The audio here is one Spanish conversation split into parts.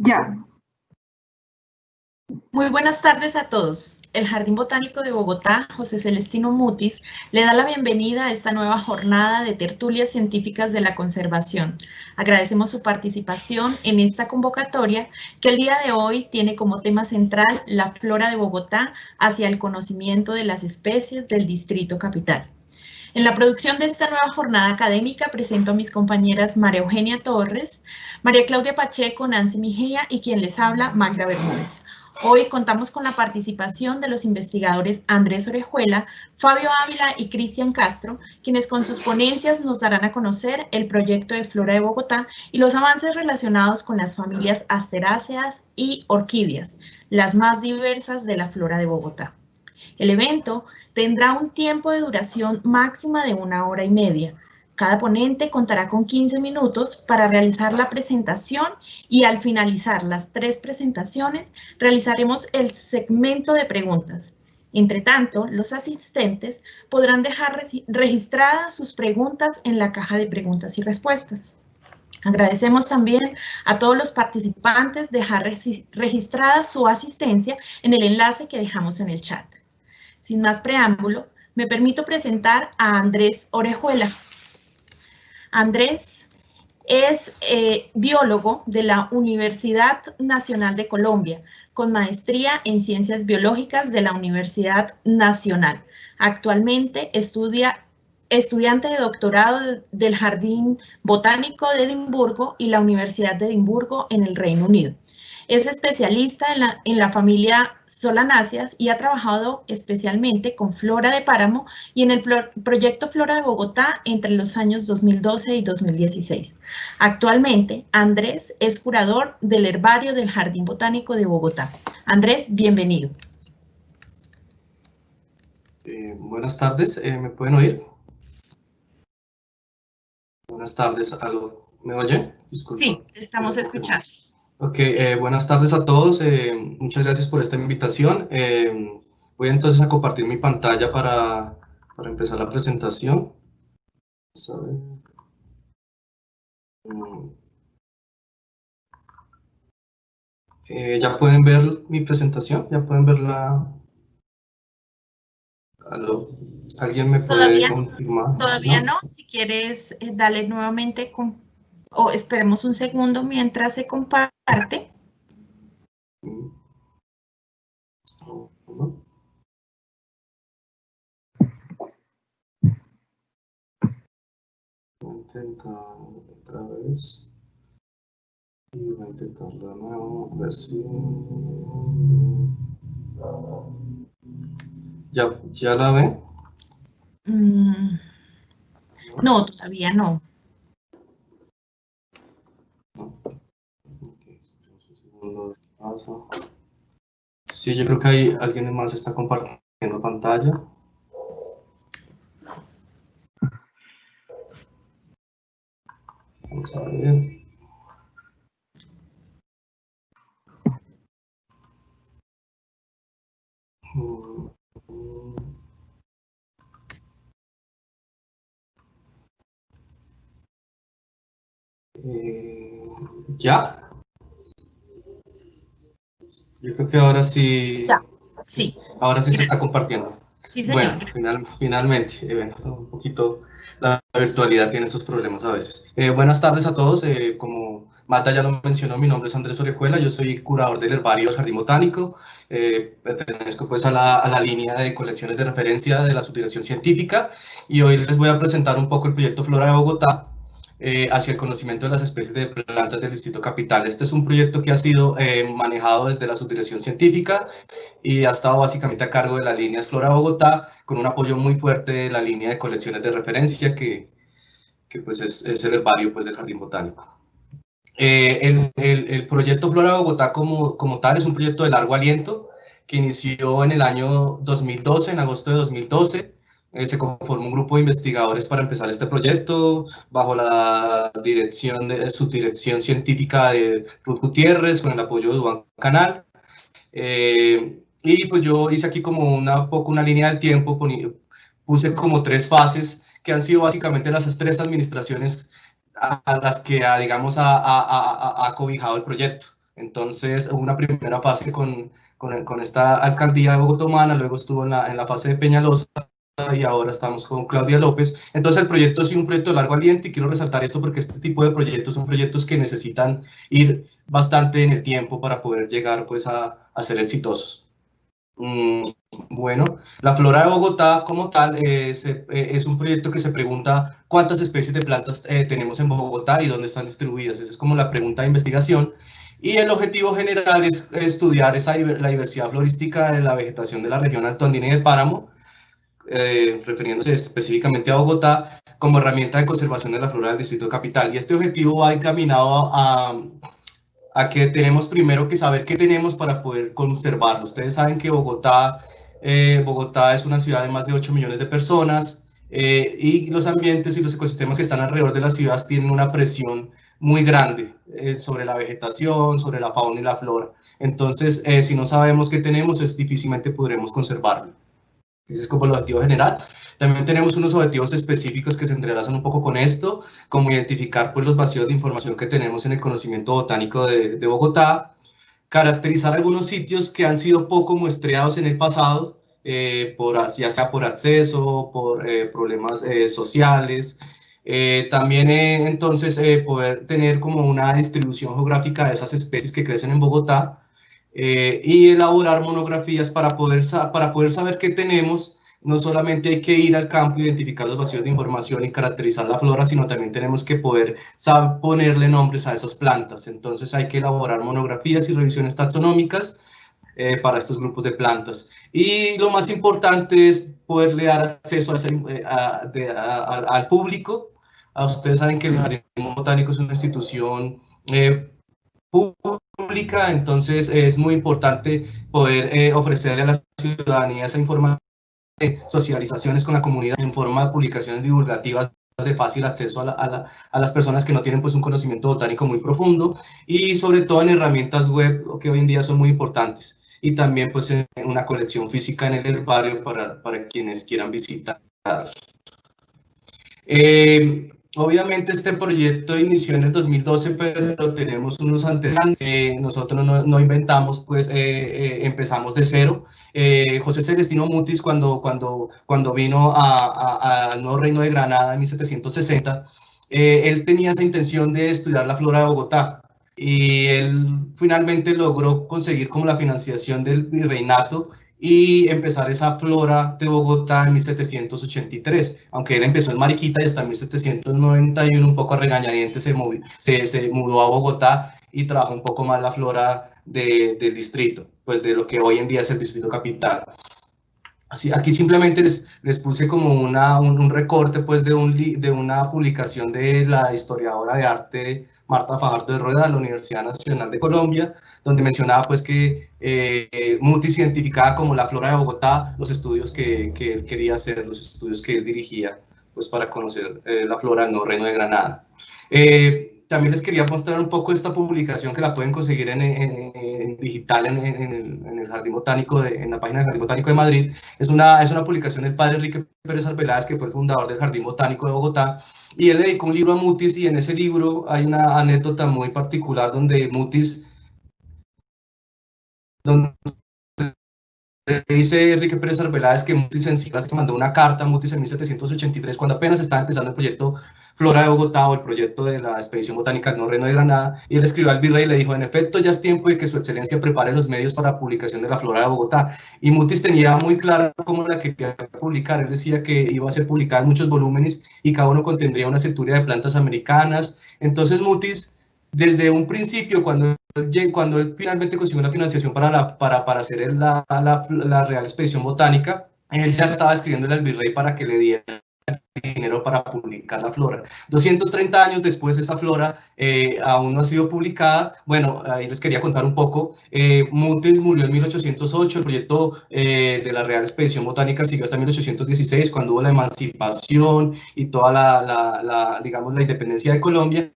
Ya. Muy buenas tardes a todos. El Jardín Botánico de Bogotá, José Celestino Mutis, le da la bienvenida a esta nueva jornada de tertulias científicas de la conservación. Agradecemos su participación en esta convocatoria que el día de hoy tiene como tema central la flora de Bogotá hacia el conocimiento de las especies del Distrito Capital. En la producción de esta nueva jornada académica presento a mis compañeras María Eugenia Torres, María Claudia Pacheco, Nancy Mejía y quien les habla, Magda Bermúdez. Hoy contamos con la participación de los investigadores Andrés Orejuela, Fabio Ávila y Cristian Castro, quienes con sus ponencias nos darán a conocer el proyecto de Flora de Bogotá y los avances relacionados con las familias asteráceas y orquídeas, las más diversas de la flora de Bogotá. El evento tendrá un tiempo de duración máxima de 1 hora y media. Cada ponente contará con 15 minutos para realizar la presentación y al finalizar las 3 presentaciones realizaremos el segmento de preguntas. Entre tanto, los asistentes podrán dejar registradas sus preguntas en la caja de preguntas y respuestas. Agradecemos también a todos los participantes dejar registrada su asistencia en el enlace que dejamos en el chat. Sin más preámbulo, me permito presentar a Andrés Orejuela. Andrés es biólogo de la Universidad Nacional de Colombia, con maestría en Ciencias Biológicas de la Universidad Nacional. Actualmente estudiante de doctorado del Jardín Botánico de Edimburgo y la Universidad de Edimburgo en el Reino Unido. Es especialista en la familia Solanáceas y ha trabajado especialmente con flora de páramo y en el proyecto Flora de Bogotá entre los años 2012 y 2016. Actualmente, Andrés es curador del herbario del Jardín Botánico de Bogotá. Andrés, bienvenido. Buenas tardes, ¿me pueden oír? Buenas tardes, ¿aló? ¿Me oyen? Disculpa. Sí, te estamos escuchando. Ok, buenas tardes a todos, muchas gracias por esta invitación. Voy entonces a compartir mi pantalla para empezar la presentación. Vamos a ver. ¿Ya pueden ver mi presentación? ¿Ya pueden ver la...? ¿Aló? ¿Alguien me puede confirmar? Todavía no. Si quieres, dale nuevamente o esperemos un segundo mientras se comparte. Voy a intentar otra vez. Y voy a intentar de nuevo, a ver si... ¿Ya la ven? No, todavía no. Sí, yo creo que hay alguien más está compartiendo pantalla. Vamos a ver. ¿Ya? Yo creo que ahora sí. Ya, sí. Ahora sí se está compartiendo. Sí, señor. Bueno, finalmente, bueno, un poquito la virtualidad tiene esos problemas a veces. Buenas tardes a todos. Como Mata ya lo mencionó, mi nombre es Andrés Orejuela, yo soy curador del herbario del Jardín Botánico. Pertenezco pues a la línea de colecciones de referencia de la subdirección científica y hoy les voy a presentar un poco el proyecto Flora de Bogotá, hacia el conocimiento de las especies de plantas del Distrito Capital. Este es un proyecto que ha sido manejado desde la subdirección científica y ha estado básicamente a cargo de la línea Flora Bogotá, con un apoyo muy fuerte de la línea de colecciones de referencia, que pues es el herbario pues, del Jardín Botánico. El proyecto Flora Bogotá como tal es un proyecto de largo aliento, que inició en el año 2012, en agosto de 2012, se conformó un grupo de investigadores para empezar este proyecto bajo la subdirección científica de Ruth Gutiérrez, con el apoyo de Duván Canal. Y pues yo hice aquí como una línea del tiempo, puse como 3 fases que han sido básicamente las 3 administraciones a las que, digamos, ha cobijado el proyecto. Entonces hubo una primera fase con esta alcaldía de Bogotá, luego estuvo en la fase de Peñalosa, y ahora estamos con Claudia López. Entonces el proyecto ha sido un proyecto de largo aliento y quiero resaltar esto porque este tipo de proyectos son proyectos que necesitan ir bastante en el tiempo para poder llegar pues a ser exitosos. Bueno, la flora de Bogotá como tal es un proyecto que se pregunta cuántas especies de plantas tenemos en Bogotá y dónde están distribuidas. Esa es como la pregunta de investigación. Y el objetivo general es estudiar la diversidad florística de la vegetación de la región altoandina y del páramo, refiriéndose específicamente a Bogotá, como herramienta de conservación de la flora del Distrito Capital. Y este objetivo va encaminado a que tenemos primero que saber qué tenemos para poder conservarlo. Ustedes saben que Bogotá es una ciudad de más de 8 millones de personas, y los ambientes y los ecosistemas que están alrededor de las ciudades tienen una presión muy grande sobre la vegetación, sobre la fauna y la flora. Entonces, si no sabemos qué tenemos, difícilmente podremos conservarlo. Ese es como el objetivo general. También tenemos unos objetivos específicos que se entrelazan un poco con esto, como identificar pues, los vacíos de información que tenemos en el conocimiento botánico de Bogotá, caracterizar algunos sitios que han sido poco muestreados en el pasado, ya sea por acceso, por problemas sociales. También entonces poder tener como una distribución geográfica de esas especies que crecen en Bogotá, y elaborar monografías para poder saber qué tenemos. No solamente hay que ir al campo, identificar los vacíos de información y caracterizar la flora, sino también tenemos que poder ponerle nombres a esas plantas. Entonces hay que elaborar monografías y revisiones taxonómicas para estos grupos de plantas. Y lo más importante es poderle dar acceso al público. Ustedes saben que el Jardín Botánico es una institución pública, entonces es muy importante poder ofrecerle a la ciudadanía esa información, socializaciones con la comunidad en forma de publicaciones divulgativas de fácil acceso a las personas que no tienen pues un conocimiento botánico muy profundo, y sobre todo en herramientas web que hoy en día son muy importantes, y también pues en una colección física en el herbario para quienes quieran visitar. Obviamente este proyecto inició en el 2012, pero tenemos unos antecedentes. Nosotros no inventamos, pues empezamos de cero. José Celestino Mutis, cuando vino al Nuevo Reino de Granada en 1760, él tenía esa intención de estudiar la flora de Bogotá, y él finalmente logró conseguir como la financiación del virreinato y empezar esa flora de Bogotá en 1783, aunque él empezó en Mariquita y hasta 1791, un poco a regañadientes, se mudó a Bogotá y trabajó un poco más la flora del distrito, pues de lo que hoy en día es el Distrito Capital. Así, aquí simplemente les puse como un recorte pues de una publicación de la historiadora de arte Marta Fajardo de Rueda de la Universidad Nacional de Colombia, donde mencionaba pues que Mutis identificaba como la flora de Bogotá los estudios que él quería hacer, los estudios que él dirigía pues para conocer la flora del Nuevo Reino de Granada. También les quería mostrar un poco esta publicación que la pueden conseguir en digital en el Jardín Botánico, en la página del Jardín Botánico de Madrid. Es una publicación del padre Enrique Pérez Arbeláez, que fue el fundador del Jardín Botánico de Bogotá, y él le dedicó un libro a Mutis, y en ese libro hay una anécdota muy particular donde Mutis, dice Enrique Pérez Arbeláez que Mutis en sí mandó una carta a Mutis en 1783, cuando apenas estaba empezando el proyecto Flora de Bogotá, o el proyecto de la expedición botánica del Nuevo Reino de Granada, y él escribió al virrey y le dijo: en efecto, ya es tiempo de que su excelencia prepare los medios para la publicación de la Flora de Bogotá. Y Mutis tenía muy claro cómo la quería publicar. Él decía que iba a ser publicada en muchos volúmenes y cada uno contendría una centuria de plantas americanas. Entonces Mutis, desde un principio, cuando él finalmente consiguió la financiación para hacer la Real Expedición Botánica, él ya estaba escribiéndole al virrey para que le diera dinero para publicar la flora. 230 años después, esa flora aún no ha sido publicada. Bueno, ahí les quería contar un poco. Mutis murió en 1808, el proyecto de la Real Expedición Botánica siguió hasta 1816, cuando hubo la emancipación y toda digamos, la independencia de Colombia.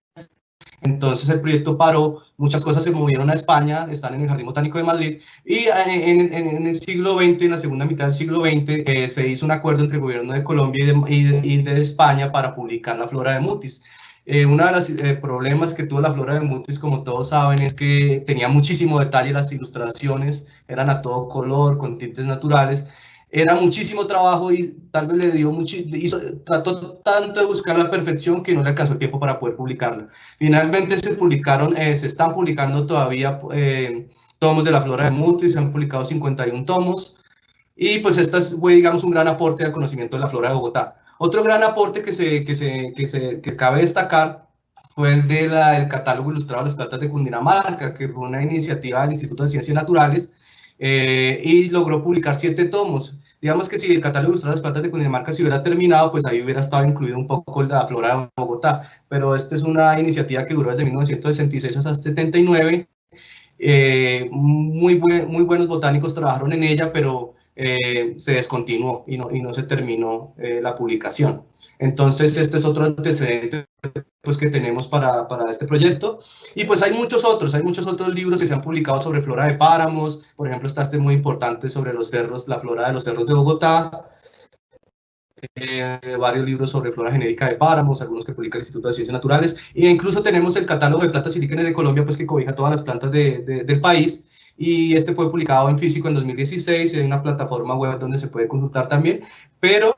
Entonces el proyecto paró, muchas cosas se movieron a España, están en el Jardín Botánico de Madrid, y en el siglo XX, en la segunda mitad del siglo XX, se hizo un acuerdo entre el gobierno de Colombia y de España para publicar la flora de Mutis. Uno de los problemas que tuvo la flora de Mutis, como todos saben, es que tenía muchísimo detalle, las ilustraciones eran a todo color, con tintes naturales, era muchísimo trabajo y tal vez le dio trató tanto de buscar la perfección que no le alcanzó el tiempo para poder publicarla. Finalmente se están publicando todavía tomos de la flora de Mutis, se han publicado 51 tomos, y pues esta fue, digamos, un gran aporte al conocimiento de la flora de Bogotá. Otro gran aporte que cabe destacar fue el del catálogo ilustrado de las plantas de Cundinamarca, que fue una iniciativa del Instituto de Ciencias Naturales, y logró publicar 7 tomos. Digamos que si el catálogo ilustrado de las plantas de Cundinamarca se hubiera terminado, pues ahí hubiera estado incluido un poco la flora de Bogotá, pero esta es una iniciativa que duró desde 1966 hasta 79. Muy buenos botánicos trabajaron en ella, pero se descontinuó y no se terminó la publicación. Entonces, este es otro antecedente pues, que tenemos para este proyecto. Y pues hay muchos otros libros que se han publicado sobre flora de páramos. Por ejemplo, está este muy importante sobre los cerros, la flora de los cerros de Bogotá. Varios libros sobre flora genérica de páramos, algunos que publica el Instituto de Ciencias Naturales, e incluso tenemos el catálogo de plantas y líquenes de Colombia, pues que cobija todas las plantas del país, y este fue publicado en físico en 2016, y hay una plataforma web donde se puede consultar también, pero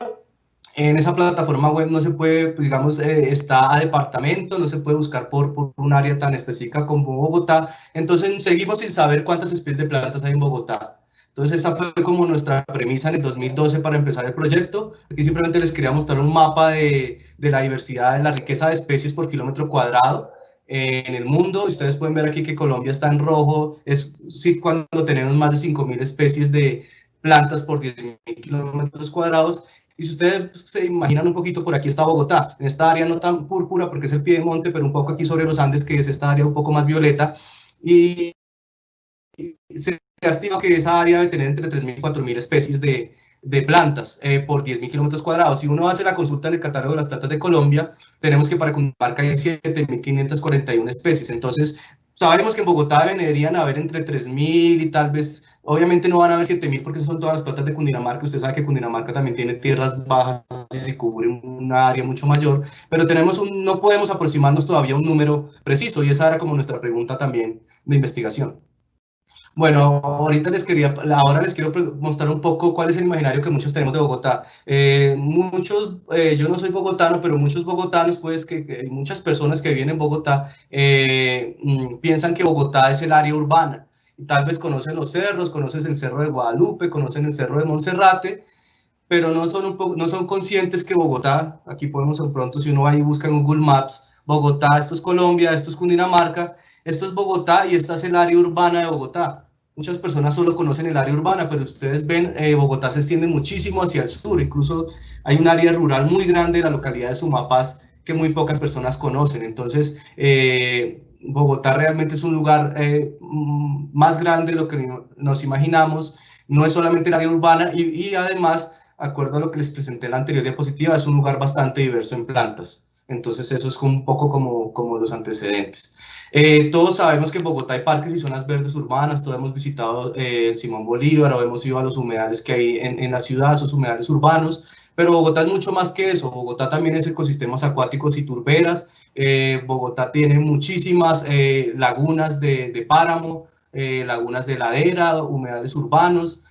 en esa plataforma web no se puede, digamos, está a departamento, no se puede buscar por un área tan específica como Bogotá, entonces seguimos sin saber cuántas especies de plantas hay en Bogotá. Entonces esa fue como nuestra premisa en el 2012 para empezar el proyecto. Aquí simplemente les quería mostrar un mapa de la diversidad, de la riqueza de especies por kilómetro cuadrado en el mundo. Ustedes pueden ver aquí que Colombia está en rojo, es sí, cuando tenemos más de 5.000 especies de plantas por 10.000 kilómetros cuadrados. Y si ustedes se imaginan un poquito, por aquí está Bogotá, en esta área no tan púrpura porque es el piedemonte, pero un poco aquí sobre los Andes, que es esta área un poco más violeta, y se estima que esa área debe tener entre 3.000 y 4.000 especies de plantas por 10.000 kilómetros cuadrados. Si uno hace la consulta en el catálogo de las plantas de Colombia, tenemos que para Cundinamarca hay 7.541 especies. Entonces, sabemos que en Bogotá deberían haber entre 3.000 y tal vez, obviamente no van a haber 7.000 porque son todas las plantas de Cundinamarca. Usted sabe que Cundinamarca también tiene tierras bajas y cubre una área mucho mayor, pero no podemos aproximarnos todavía a un número preciso, y esa era como nuestra pregunta también de investigación. Bueno, ahora les quiero mostrar un poco cuál es el imaginario que muchos tenemos de Bogotá. Yo no soy bogotano, pero muchos bogotanos, pues, que muchas personas que viven en Bogotá piensan que Bogotá es el área urbana. Tal vez conocen los cerros, conocen el Cerro de Guadalupe, conocen el Cerro de Monserrate, pero no son conscientes que Bogotá, aquí podemos de pronto, si uno va y busca en Google Maps, Bogotá, esto es Colombia, esto es Cundinamarca, esto es Bogotá y esta es el área urbana de Bogotá. Muchas personas solo conocen el área urbana, pero ustedes ven, Bogotá se extiende muchísimo hacia el sur, incluso hay un área rural muy grande en la localidad de Sumapaz que muy pocas personas conocen. Entonces, Bogotá realmente es un lugar más grande de lo que nos imaginamos, no es solamente el área urbana y además, de acuerdo a lo que les presenté en la anterior diapositiva, es un lugar bastante diverso en plantas. Entonces eso es un poco como los antecedentes. Todos sabemos que en Bogotá hay parques y zonas verdes urbanas, todos hemos visitado el Simón Bolívar o hemos ido a los humedales que hay en la ciudad, esos humedales urbanos, pero Bogotá es mucho más que eso. Bogotá también es ecosistemas acuáticos y turberas. Bogotá tiene muchísimas lagunas de páramo, lagunas de ladera, humedales urbanos.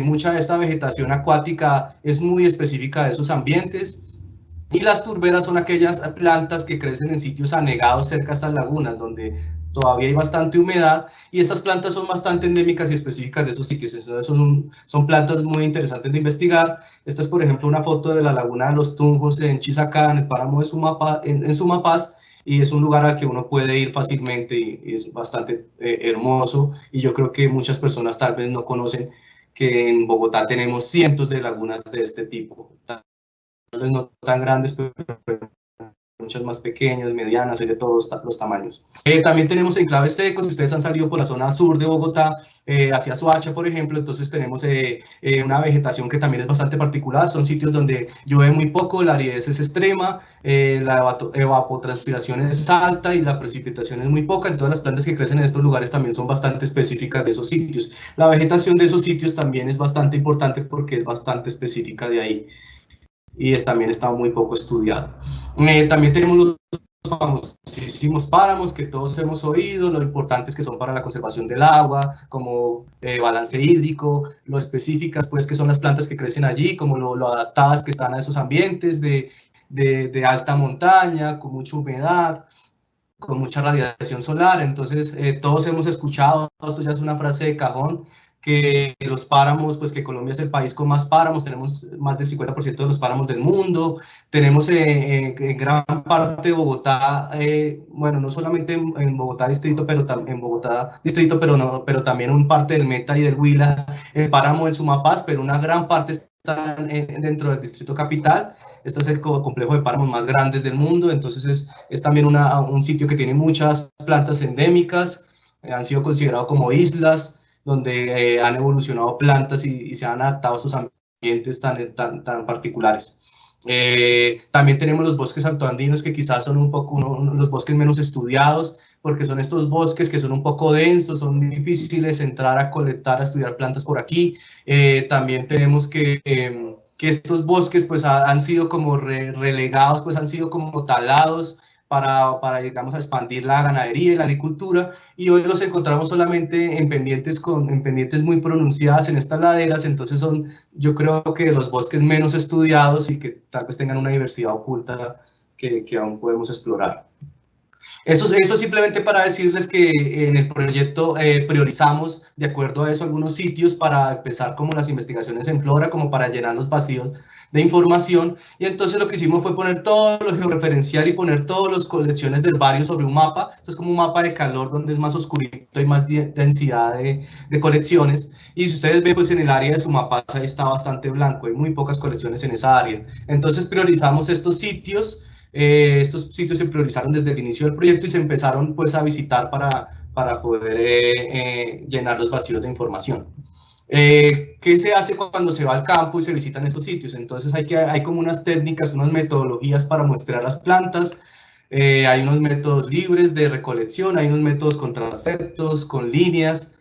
Mucha de esta vegetación acuática es muy específica de esos ambientes. Y las turberas son aquellas plantas que crecen en sitios anegados cerca a estas lagunas, donde todavía hay bastante humedad, y estas plantas son bastante endémicas y específicas de esos sitios. Entonces son plantas muy interesantes de investigar. Esta es, por ejemplo, una foto de la laguna de los Tunjos en Chisacá, en el páramo de Sumapaz, y es un lugar al que uno puede ir fácilmente y es bastante hermoso, y yo creo que muchas personas tal vez no conocen que en Bogotá tenemos cientos de lagunas de este tipo, no tan grandes, pero muchas más pequeñas, medianas, hay de todos los tamaños. También tenemos enclaves secos. Si ustedes han salido por la zona sur de Bogotá, hacia Soacha, por ejemplo, entonces tenemos una vegetación que también es bastante particular. Son sitios donde llueve muy poco, la aridez es extrema, la evapotranspiración es alta y la precipitación es muy poca. Entonces las plantas que crecen en estos lugares también son bastante específicas de esos sitios. La vegetación de esos sitios también es bastante importante porque es bastante específica de ahí, y también está muy poco estudiado. También tenemos los famosísimos páramos que todos hemos oído, lo importantes que son para la conservación del agua, como balance hídrico, lo específicas pues que son las plantas que crecen allí, como lo adaptadas que están a esos ambientes de alta montaña, con mucha humedad, con mucha radiación solar. Entonces todos hemos escuchado, esto ya es una frase de cajón, que los páramos, pues que Colombia es el país con más páramos, tenemos más del 50% de los páramos del mundo, tenemos en gran parte de Bogotá, bueno, no solamente en Bogotá distrito, pero en Bogotá distrito, pero también en parte del Meta y del Huila, el páramo del Sumapaz, pero una gran parte está dentro del distrito capital. Este es el complejo de páramos más grandes del mundo, entonces es también un sitio que tiene muchas plantas endémicas, han sido considerados como islas, donde han evolucionado plantas y se han adaptado a esos ambientes tan particulares. También tenemos los bosques altoandinos, que quizás son un poco los bosques menos estudiados, porque son estos bosques que son un poco densos, son difíciles entrar a colectar, a estudiar plantas por aquí. También tenemos que estos bosques pues han sido como relegados, pues han sido como talados para digamos, a expandir la ganadería y la agricultura, y hoy los encontramos solamente en pendientes muy pronunciadas en estas laderas. Entonces yo creo que los bosques menos estudiados y que tal vez tengan una diversidad oculta que aún podemos explorar. Eso simplemente para decirles que en el proyecto priorizamos de acuerdo a eso algunos sitios para empezar como las investigaciones en flora, como para llenar los vacíos de información, y entonces lo que hicimos fue poner todo lo georreferencial y poner todas las colecciones del barrio sobre un mapa. Esto es como un mapa de calor donde es más oscurito y más densidad de colecciones, y si ustedes ven pues en el área de Sumapaz ahí está bastante blanco, hay muy pocas colecciones en esa área. Entonces priorizamos estos sitios se priorizaron desde el inicio del proyecto y se empezaron pues a visitar para poder llenar los vacíos de información. ¿Qué se hace cuando se va al campo y se visitan estos sitios? Entonces hay como unas técnicas, unas metodologías para muestrear las plantas. Hay unos métodos libres de recolección, hay unos métodos con transeptos, con líneas,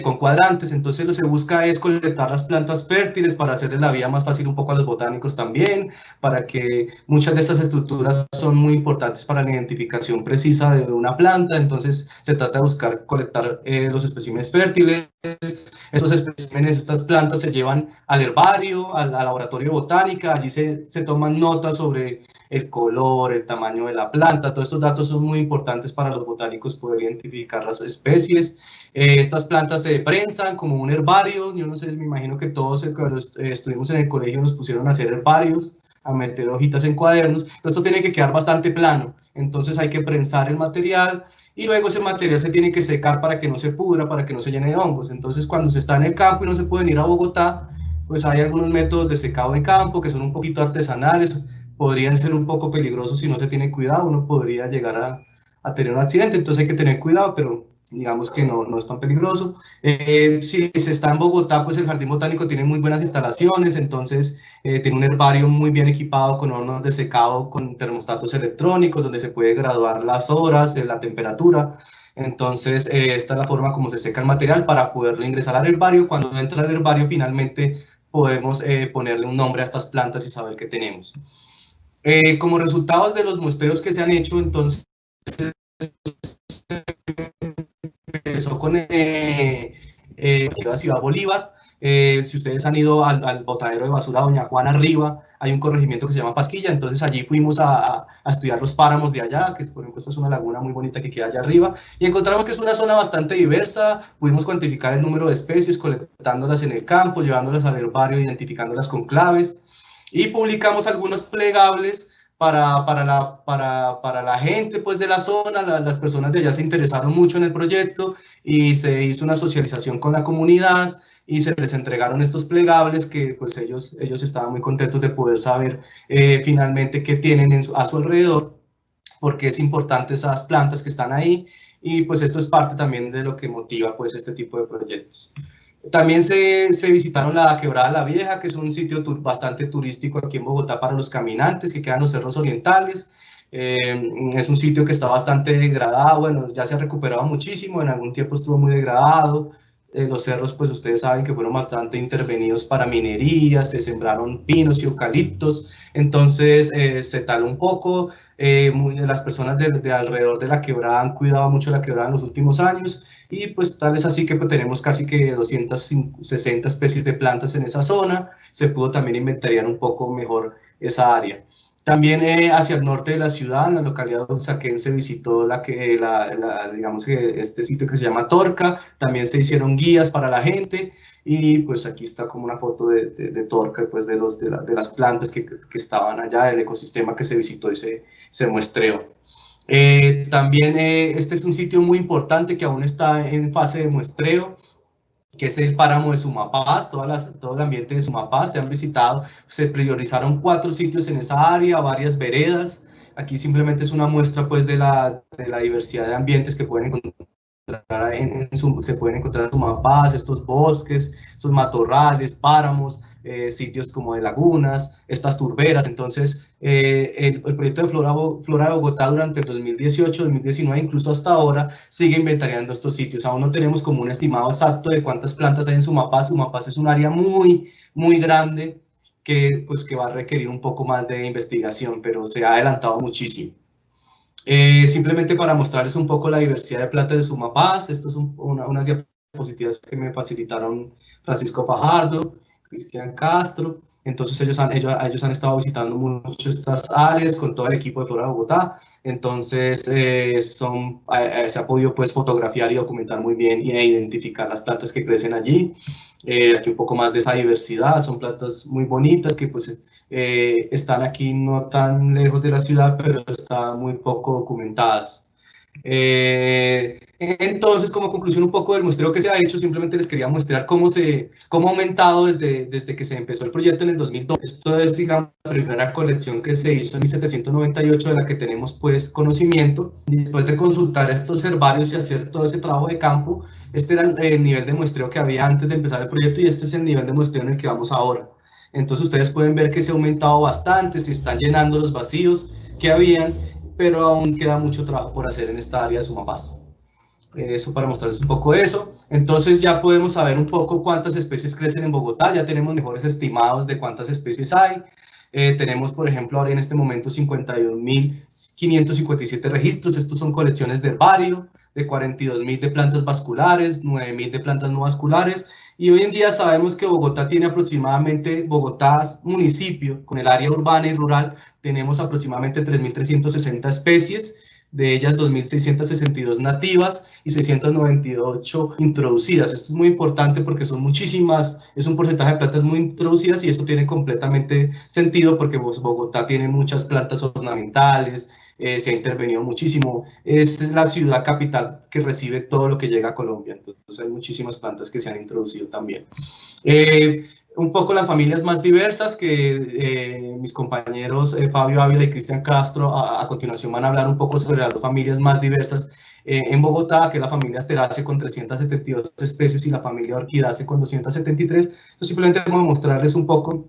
con cuadrantes. Entonces lo que se busca es colectar las plantas fértiles para hacerle la vida más fácil un poco a los botánicos también, para que muchas de estas estructuras son muy importantes para la identificación precisa de una planta. Entonces se trata de buscar colectar los especímenes fértiles. Esos especímenes, estas plantas se llevan al herbario, al laboratorio de botánica, allí se toman notas sobre el color, el tamaño de la planta. Todos estos datos son muy importantes para los botánicos poder identificar las especies. Estas plantas se prensan como un herbario. Yo no sé, me imagino que todos cuando estuvimos en el colegio nos pusieron a hacer herbarios, a meter hojitas en cuadernos. Entonces esto tiene que quedar bastante plano, entonces hay que prensar el material y luego ese material se tiene que secar para que no se pudra, para que no se llene de hongos. Entonces cuando se está en el campo y no se puede ir a Bogotá, pues hay algunos métodos de secado de campo que son un poquito artesanales, podrían ser un poco peligrosos si no se tiene cuidado, uno podría llegar a tener un accidente, entonces hay que tener cuidado, pero digamos que no es tan peligroso. Si se está en Bogotá, pues el Jardín Botánico tiene muy buenas instalaciones, entonces tiene un herbario muy bien equipado con hornos de secado, con termostatos electrónicos, donde se puede graduar las horas, la temperatura. Entonces esta es la forma como se seca el material para poderlo ingresar al herbario. Cuando entra al herbario, finalmente podemos ponerle un nombre a estas plantas y saber qué tenemos. Como resultados de los muestreos que se han hecho, entonces empezó con la Ciudad Bolívar. Si ustedes han ido al botadero de basura Doña Juana arriba, hay un corregimiento que se llama Pasquilla, entonces allí fuimos a estudiar los páramos de allá, que por ejemplo esta es una laguna muy bonita que queda allá arriba, y encontramos que es una zona bastante diversa. Pudimos cuantificar el número de especies, colectándolas en el campo, llevándolas al herbario, identificándolas con claves, y publicamos algunos plegables para la gente pues, de la zona. Las personas de allá se interesaron mucho en el proyecto y se hizo una socialización con la comunidad y se les entregaron estos plegables que pues ellos estaban muy contentos de poder saber finalmente qué tienen a su alrededor, porque es importante esas plantas que están ahí, y pues esto es parte también de lo que motiva pues este tipo de proyectos. También se visitaron la Quebrada La Vieja, que es un sitio bastante turístico aquí en Bogotá para los caminantes, que quedan en los cerros orientales. Es un sitio que está bastante degradado, bueno, ya se ha recuperado muchísimo, en algún tiempo estuvo muy degradado. Los cerros, pues ustedes saben que fueron bastante intervenidos para minería, se sembraron pinos y eucaliptos, entonces se taló un poco, Las personas de alrededor de la quebrada han cuidado mucho la quebrada en los últimos años y pues tal es así que pues, tenemos casi que 260 especies de plantas en esa zona. Se pudo también inventariar un poco mejor esa área. También hacia el norte de la ciudad, en la localidad de Usaquén, se visitó digamos que este sitio que se llama Torca. También se hicieron guías para la gente y pues aquí está como una foto de Torca, pues de las plantas que estaban allá, del ecosistema que se visitó y se muestreó. También este es un sitio muy importante que aún está en fase de muestreo, que es el páramo de Sumapaz. Todo el ambiente de Sumapaz se han visitado, se priorizaron 4 sitios en esa área, varias veredas. Aquí simplemente es una muestra pues de la diversidad de ambientes que pueden encontrar se pueden encontrar en Sumapaz, estos bosques, estos matorrales, páramos, sitios como de lagunas, estas turberas. Entonces, el proyecto de Flora de Bogotá durante el 2018, 2019, incluso hasta ahora, sigue inventariando estos sitios. Aún no tenemos como un estimado exacto de cuántas plantas hay en Sumapaz. Sumapaz es un área muy, muy grande que va a requerir un poco más de investigación, pero se ha adelantado muchísimo. Simplemente para mostrarles un poco la diversidad de plantas de Sumapaz. Estas son unas diapositivas que me facilitaron Francisco Fajardo, Cristian Castro. Entonces ellos han estado visitando mucho estas áreas con todo el equipo de Flora de Bogotá. Entonces se ha podido pues fotografiar y documentar muy bien e identificar las plantas que crecen allí. Aquí un poco más de esa diversidad, son plantas muy bonitas que pues están aquí no tan lejos de la ciudad, pero están muy poco documentadas. Entonces, como conclusión un poco del muestreo que se ha hecho, simplemente les quería mostrar cómo ha aumentado desde que se empezó el proyecto en el 2002. Esto es, digamos, la primera colección que se hizo en 1798, de la que tenemos pues conocimiento. Después de consultar estos herbarios y hacer todo ese trabajo de campo, este era el nivel de muestreo que había antes de empezar el proyecto y este es el nivel de muestreo en el que vamos ahora. Entonces ustedes pueden ver que se ha aumentado bastante, se están llenando los vacíos que habían, pero aún queda mucho trabajo por hacer en esta área de Sumapaz. Eso para mostrarles un poco eso. Entonces ya podemos saber un poco cuántas especies crecen en Bogotá, ya tenemos mejores estimados de cuántas especies hay. Tenemos, por ejemplo, ahora en este momento 51.557 registros. Estos son colecciones de herbario, de 42.000 de plantas vasculares, 9.000 de plantas no vasculares. Y hoy en día sabemos que Bogotá tiene aproximadamente, Bogotá municipio, con el área urbana y rural, tenemos aproximadamente 3.360 especies, de ellas 2.662 nativas y 698 introducidas. Esto es muy importante porque son muchísimas, es un porcentaje de plantas muy introducidas y esto tiene completamente sentido porque Bogotá tiene muchas plantas ornamentales, se ha intervenido muchísimo, es la ciudad capital que recibe todo lo que llega a Colombia, entonces hay muchísimas plantas que se han introducido también. Un poco las familias más diversas que mis compañeros Fabio Ávila y Cristian Castro a continuación van a hablar un poco sobre las 2 familias más diversas en Bogotá, que es la familia Asteraceae con 372 especies y la familia Orchidaceae con 273. Entonces simplemente vamos a mostrarles un poco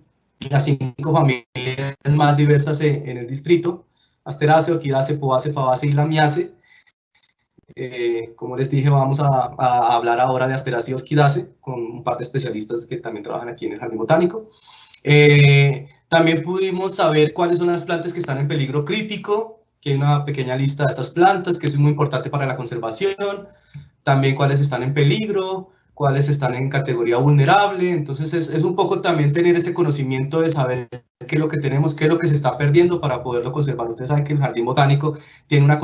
las 5 familias más diversas en el distrito: Asteraceae, Orchidaceae, Poaceae, Fabaceae y Lamiaceae. Como les dije, vamos a hablar ahora de Asteraceae y Orchidaceae con un par de especialistas que también trabajan aquí en el Jardín Botánico. También pudimos saber cuáles son las plantas que están en peligro crítico, que hay una pequeña lista de estas plantas, que es muy importante para la conservación. También cuáles están en peligro, cuáles están en categoría vulnerable. Entonces es un poco también tener ese conocimiento de saber qué es lo que tenemos, qué es lo que se está perdiendo para poderlo conservar. Ustedes saben que el Jardín Botánico tiene una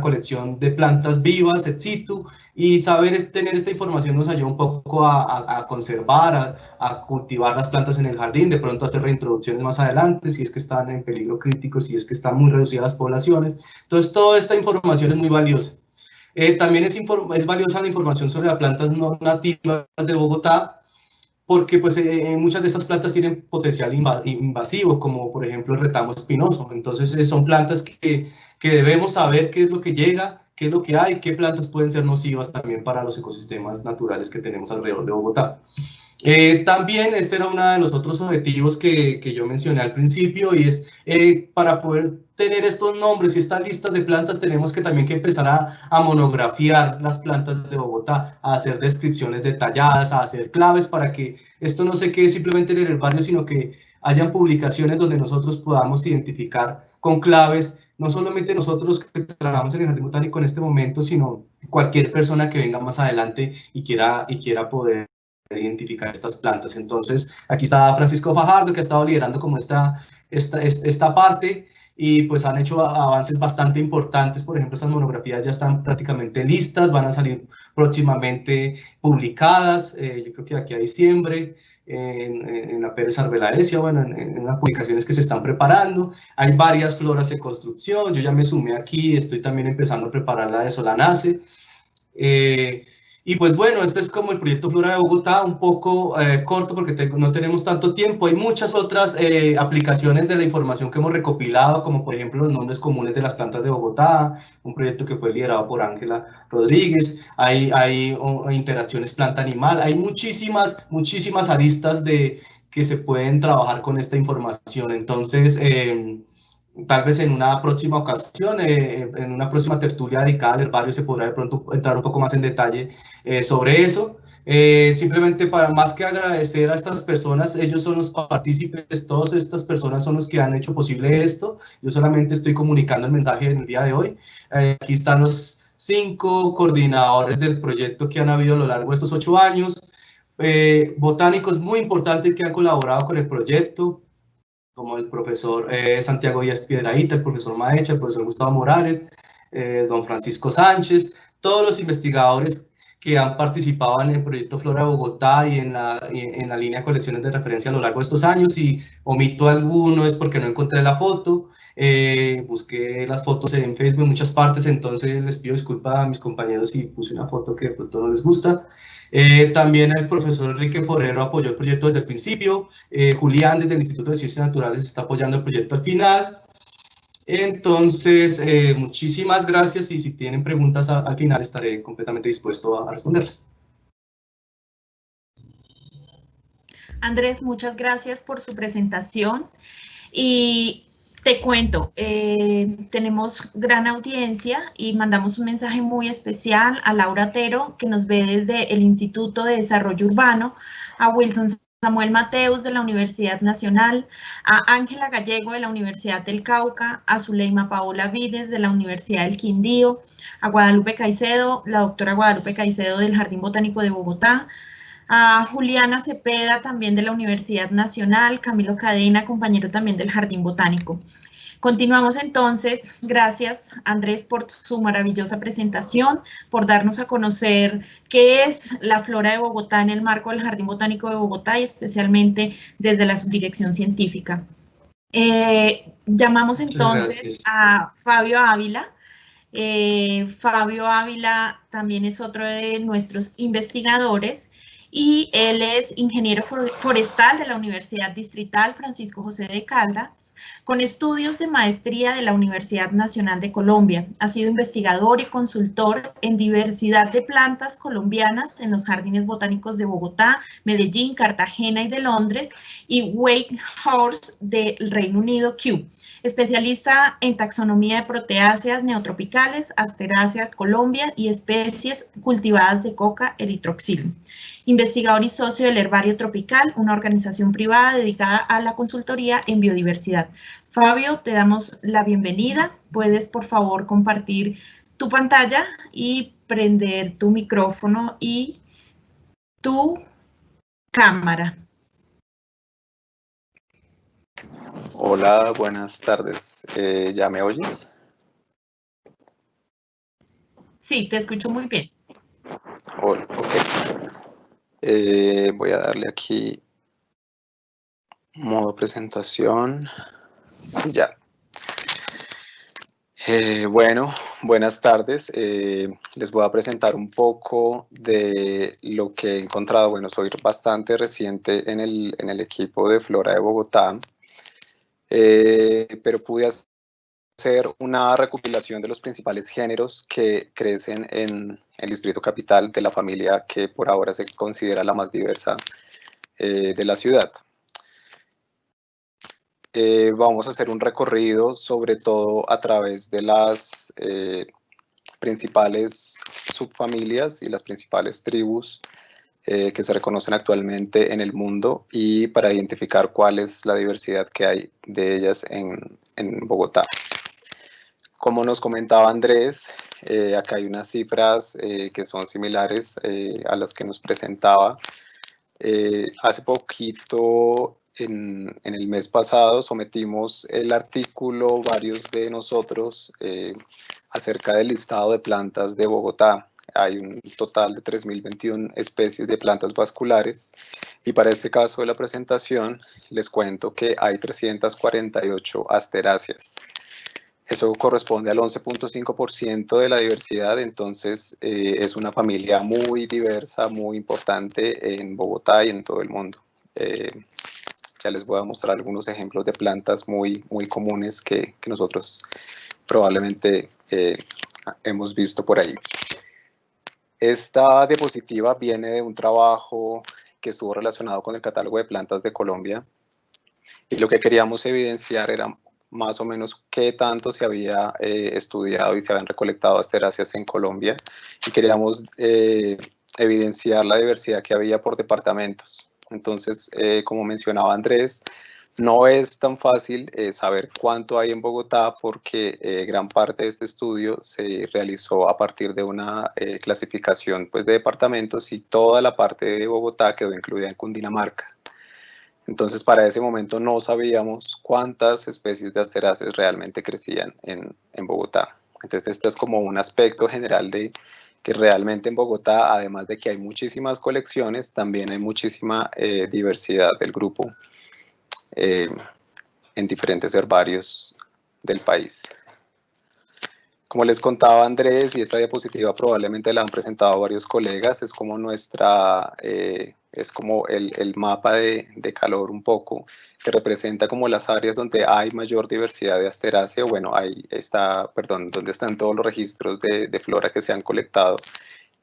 colección de plantas vivas, ex situ, y tener esta información nos ayuda un poco a conservar, a cultivar las plantas en el jardín, de pronto hacer reintroducciones más adelante, si es que están en peligro crítico, si es que están muy reducidas las poblaciones. Entonces toda esta información es muy valiosa. También es valiosa la información sobre las plantas no nativas de Bogotá, porque pues, muchas de estas plantas tienen potencial invasivo, como por ejemplo el retamo espinoso. Entonces son plantas que debemos saber qué es lo que llega, qué es lo que hay, qué plantas pueden ser nocivas también para los ecosistemas naturales que tenemos alrededor de Bogotá. También este era uno de los otros objetivos que yo mencioné al principio, y es para poder tener estos nombres y estas listas de plantas tenemos que también empezar a monografiar las plantas de Bogotá, a hacer descripciones detalladas, a hacer claves para que esto no se quede simplemente en el herbario, sino que hayan publicaciones donde nosotros podamos identificar con claves, no solamente nosotros que trabajamos en el Jardín Botánico en este momento, sino cualquier persona que venga más adelante y quiera poder identificar estas plantas. Entonces, aquí está Francisco Fajardo, que ha estado liderando como esta parte, y pues han hecho avances bastante importantes. Por ejemplo, estas monografías ya están prácticamente listas, van a salir próximamente publicadas, yo creo que de aquí a diciembre, en la Pérez Arbeláez, bueno, en las publicaciones que se están preparando. Hay varias floras de construcción, yo ya me sumé aquí, estoy también empezando a preparar la de Solanace. Y pues bueno, este es como el proyecto Flora de Bogotá, un poco corto porque no tenemos tanto tiempo. Hay muchas otras aplicaciones de la información que hemos recopilado, como por ejemplo los nombres comunes de las plantas de Bogotá, un proyecto que fue liderado por Ángela Rodríguez. Hay interacciones planta-animal, hay muchísimas aristas que se pueden trabajar con esta información. Entonces, tal vez en una próxima ocasión, en una próxima tertulia dedicada al herbario, se podrá de pronto entrar un poco más en detalle sobre eso. Simplemente para más que agradecer a estas personas, ellos son los partícipes, todas estas personas son los que han hecho posible esto. Yo solamente estoy comunicando el mensaje en el día de hoy. Aquí están los 5 coordinadores del proyecto que han habido a lo largo de estos 8 años, botánicos muy importantes que han colaborado con el proyecto, como el profesor Santiago Díaz Piedrahíta, el profesor Maecha, el profesor Gustavo Morales, don Francisco Sánchez, todos los investigadores que han participado en el proyecto Flora de Bogotá y en la línea de colecciones de referencia a lo largo de estos años. Y omito alguno es porque no encontré la foto, busqué las fotos en Facebook en muchas partes, entonces les pido disculpas a mis compañeros si puse una foto que de pronto no les gusta. También el profesor Enrique Forero apoyó el proyecto desde el principio. Julián, desde el Instituto de Ciencias Naturales, está apoyando el proyecto al final. Entonces, muchísimas gracias, y si tienen preguntas al final estaré completamente dispuesto a responderlas. Andrés, muchas gracias por su presentación. Y te cuento, tenemos gran audiencia y mandamos un mensaje muy especial a Laura Otero, que nos ve desde el Instituto de Desarrollo Urbano, a Wilson Samuel Mateus de la Universidad Nacional, a Ángela Gallego de la Universidad del Cauca, a Zuleima Paola Vides de la Universidad del Quindío, a Guadalupe Caicedo, la doctora Guadalupe Caicedo del Jardín Botánico de Bogotá, a Juliana Cepeda, también de la Universidad Nacional, Camilo Cadena, compañero también del Jardín Botánico. Continuamos entonces. Gracias, Andrés, por su maravillosa presentación, por darnos a conocer qué es la flora de Bogotá en el marco del Jardín Botánico de Bogotá y especialmente desde la subdirección científica. Llamamos entonces a Fabio Ávila. Fabio Ávila también es otro de nuestros investigadores, y él es ingeniero forestal de la Universidad Distrital Francisco José de Caldas, con estudios de maestría de la Universidad Nacional de Colombia. Ha sido investigador y consultor en diversidad de plantas colombianas en los jardines botánicos de Bogotá, Medellín, Cartagena y de Londres, y Wakehurst del Reino Unido, Kew. Especialista en taxonomía de proteáceas neotropicales, Asteráceas Colombia y especies cultivadas de coca eritroxilum. Investigador y socio del Herbario Tropical, una organización privada dedicada a la consultoría en biodiversidad. Fabio, te damos la bienvenida. Puedes, por favor, compartir tu pantalla y prender tu micrófono y tu cámara. Hola, buenas tardes. ¿Ya me oyes? Sí, te escucho muy bien. Hola, ok. Voy a darle aquí modo presentación. Ya. Bueno, buenas tardes. Les voy a presentar un poco de lo que he encontrado. Bueno, soy bastante reciente en el equipo de Flora de Bogotá, pero pude hacer una recopilación de los principales géneros que crecen en el Distrito Capital, de la familia que por ahora se considera la más diversa de la ciudad. Vamos a hacer un recorrido sobre todo a través de las principales subfamilias y las principales tribus que se reconocen actualmente en el mundo y para identificar cuál es la diversidad que hay de ellas en Bogotá. Como nos comentaba Andrés, acá hay unas cifras que son similares a las que nos presentaba. Hace poquito, en el mes pasado, sometimos el artículo, varios de nosotros, acerca del listado de plantas de Bogotá. Hay un total de 3.021 especies de plantas vasculares y para este caso de la presentación les cuento que hay 348 asteráceas. Eso corresponde al 11.5% de la diversidad, entonces es una familia muy diversa, muy importante en Bogotá y en todo el mundo. Ya les voy a mostrar algunos ejemplos de plantas muy comunes que nosotros probablemente hemos visto por ahí. Esta diapositiva viene de un trabajo que estuvo relacionado con el catálogo de plantas de Colombia y lo que queríamos evidenciar era más o menos qué tanto se había estudiado y se habían recolectado asteráceas en Colombia y queríamos evidenciar la diversidad que había por departamentos. Entonces, como mencionaba Andrés, no es tan fácil saber cuánto hay en Bogotá porque gran parte de este estudio se realizó a partir de una clasificación pues, de departamentos y toda la parte de Bogotá quedó incluida en Cundinamarca. Entonces, para ese momento no sabíamos cuántas especies de asteráceas realmente crecían en Bogotá. Entonces, este es como un aspecto general de que realmente en Bogotá, además de que hay muchísimas colecciones, también hay muchísima diversidad del grupo en diferentes herbarios del país. Como les contaba Andrés, y esta diapositiva probablemente la han presentado varios colegas, es como es como el mapa de calor un poco, que representa como las áreas donde hay mayor diversidad de asterácea, bueno, ahí está, perdón, donde están todos los registros de flora que se han colectado,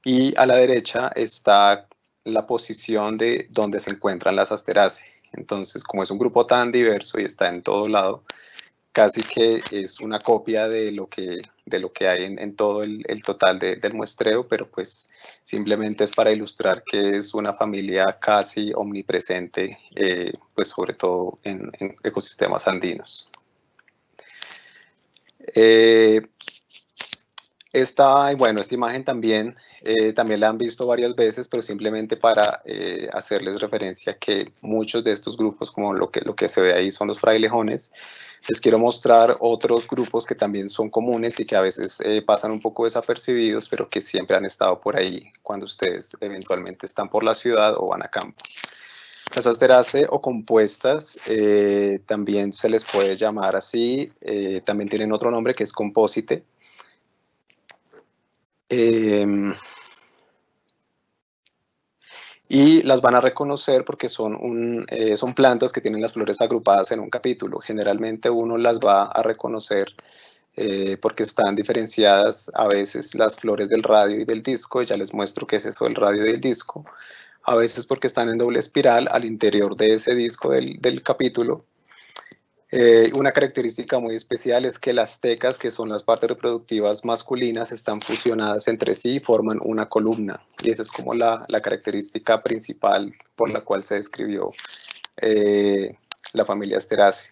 y a la derecha está la posición de donde se encuentran las asteráceas. Entonces, como es un grupo tan diverso y está en todo lado, casi que es una copia de lo que hay en todo el total del muestreo, pero pues simplemente es para ilustrar que es una familia casi omnipresente, pues sobre todo en ecosistemas andinos. Esta imagen también la han visto varias veces, pero simplemente para hacerles referencia que muchos de estos grupos, como lo que se ve ahí, son los frailejones. Les quiero mostrar otros grupos que también son comunes y que a veces pasan un poco desapercibidos, pero que siempre han estado por ahí cuando ustedes eventualmente están por la ciudad o van a campo. Las asteráceas o compuestas también se les puede llamar así, también tienen otro nombre que es compósite. Y las van a reconocer porque son plantas que tienen las flores agrupadas en un capítulo. Generalmente uno las va a reconocer porque están diferenciadas a veces las flores del radio y del disco. Ya les muestro qué es eso del radio y del disco. A veces porque están en doble espiral al interior de ese disco del capítulo. Una característica muy especial es que las tecas, que son las partes reproductivas masculinas, están fusionadas entre sí y forman una columna. Y esa es como la característica principal por la cual se describió la familia Asterácea.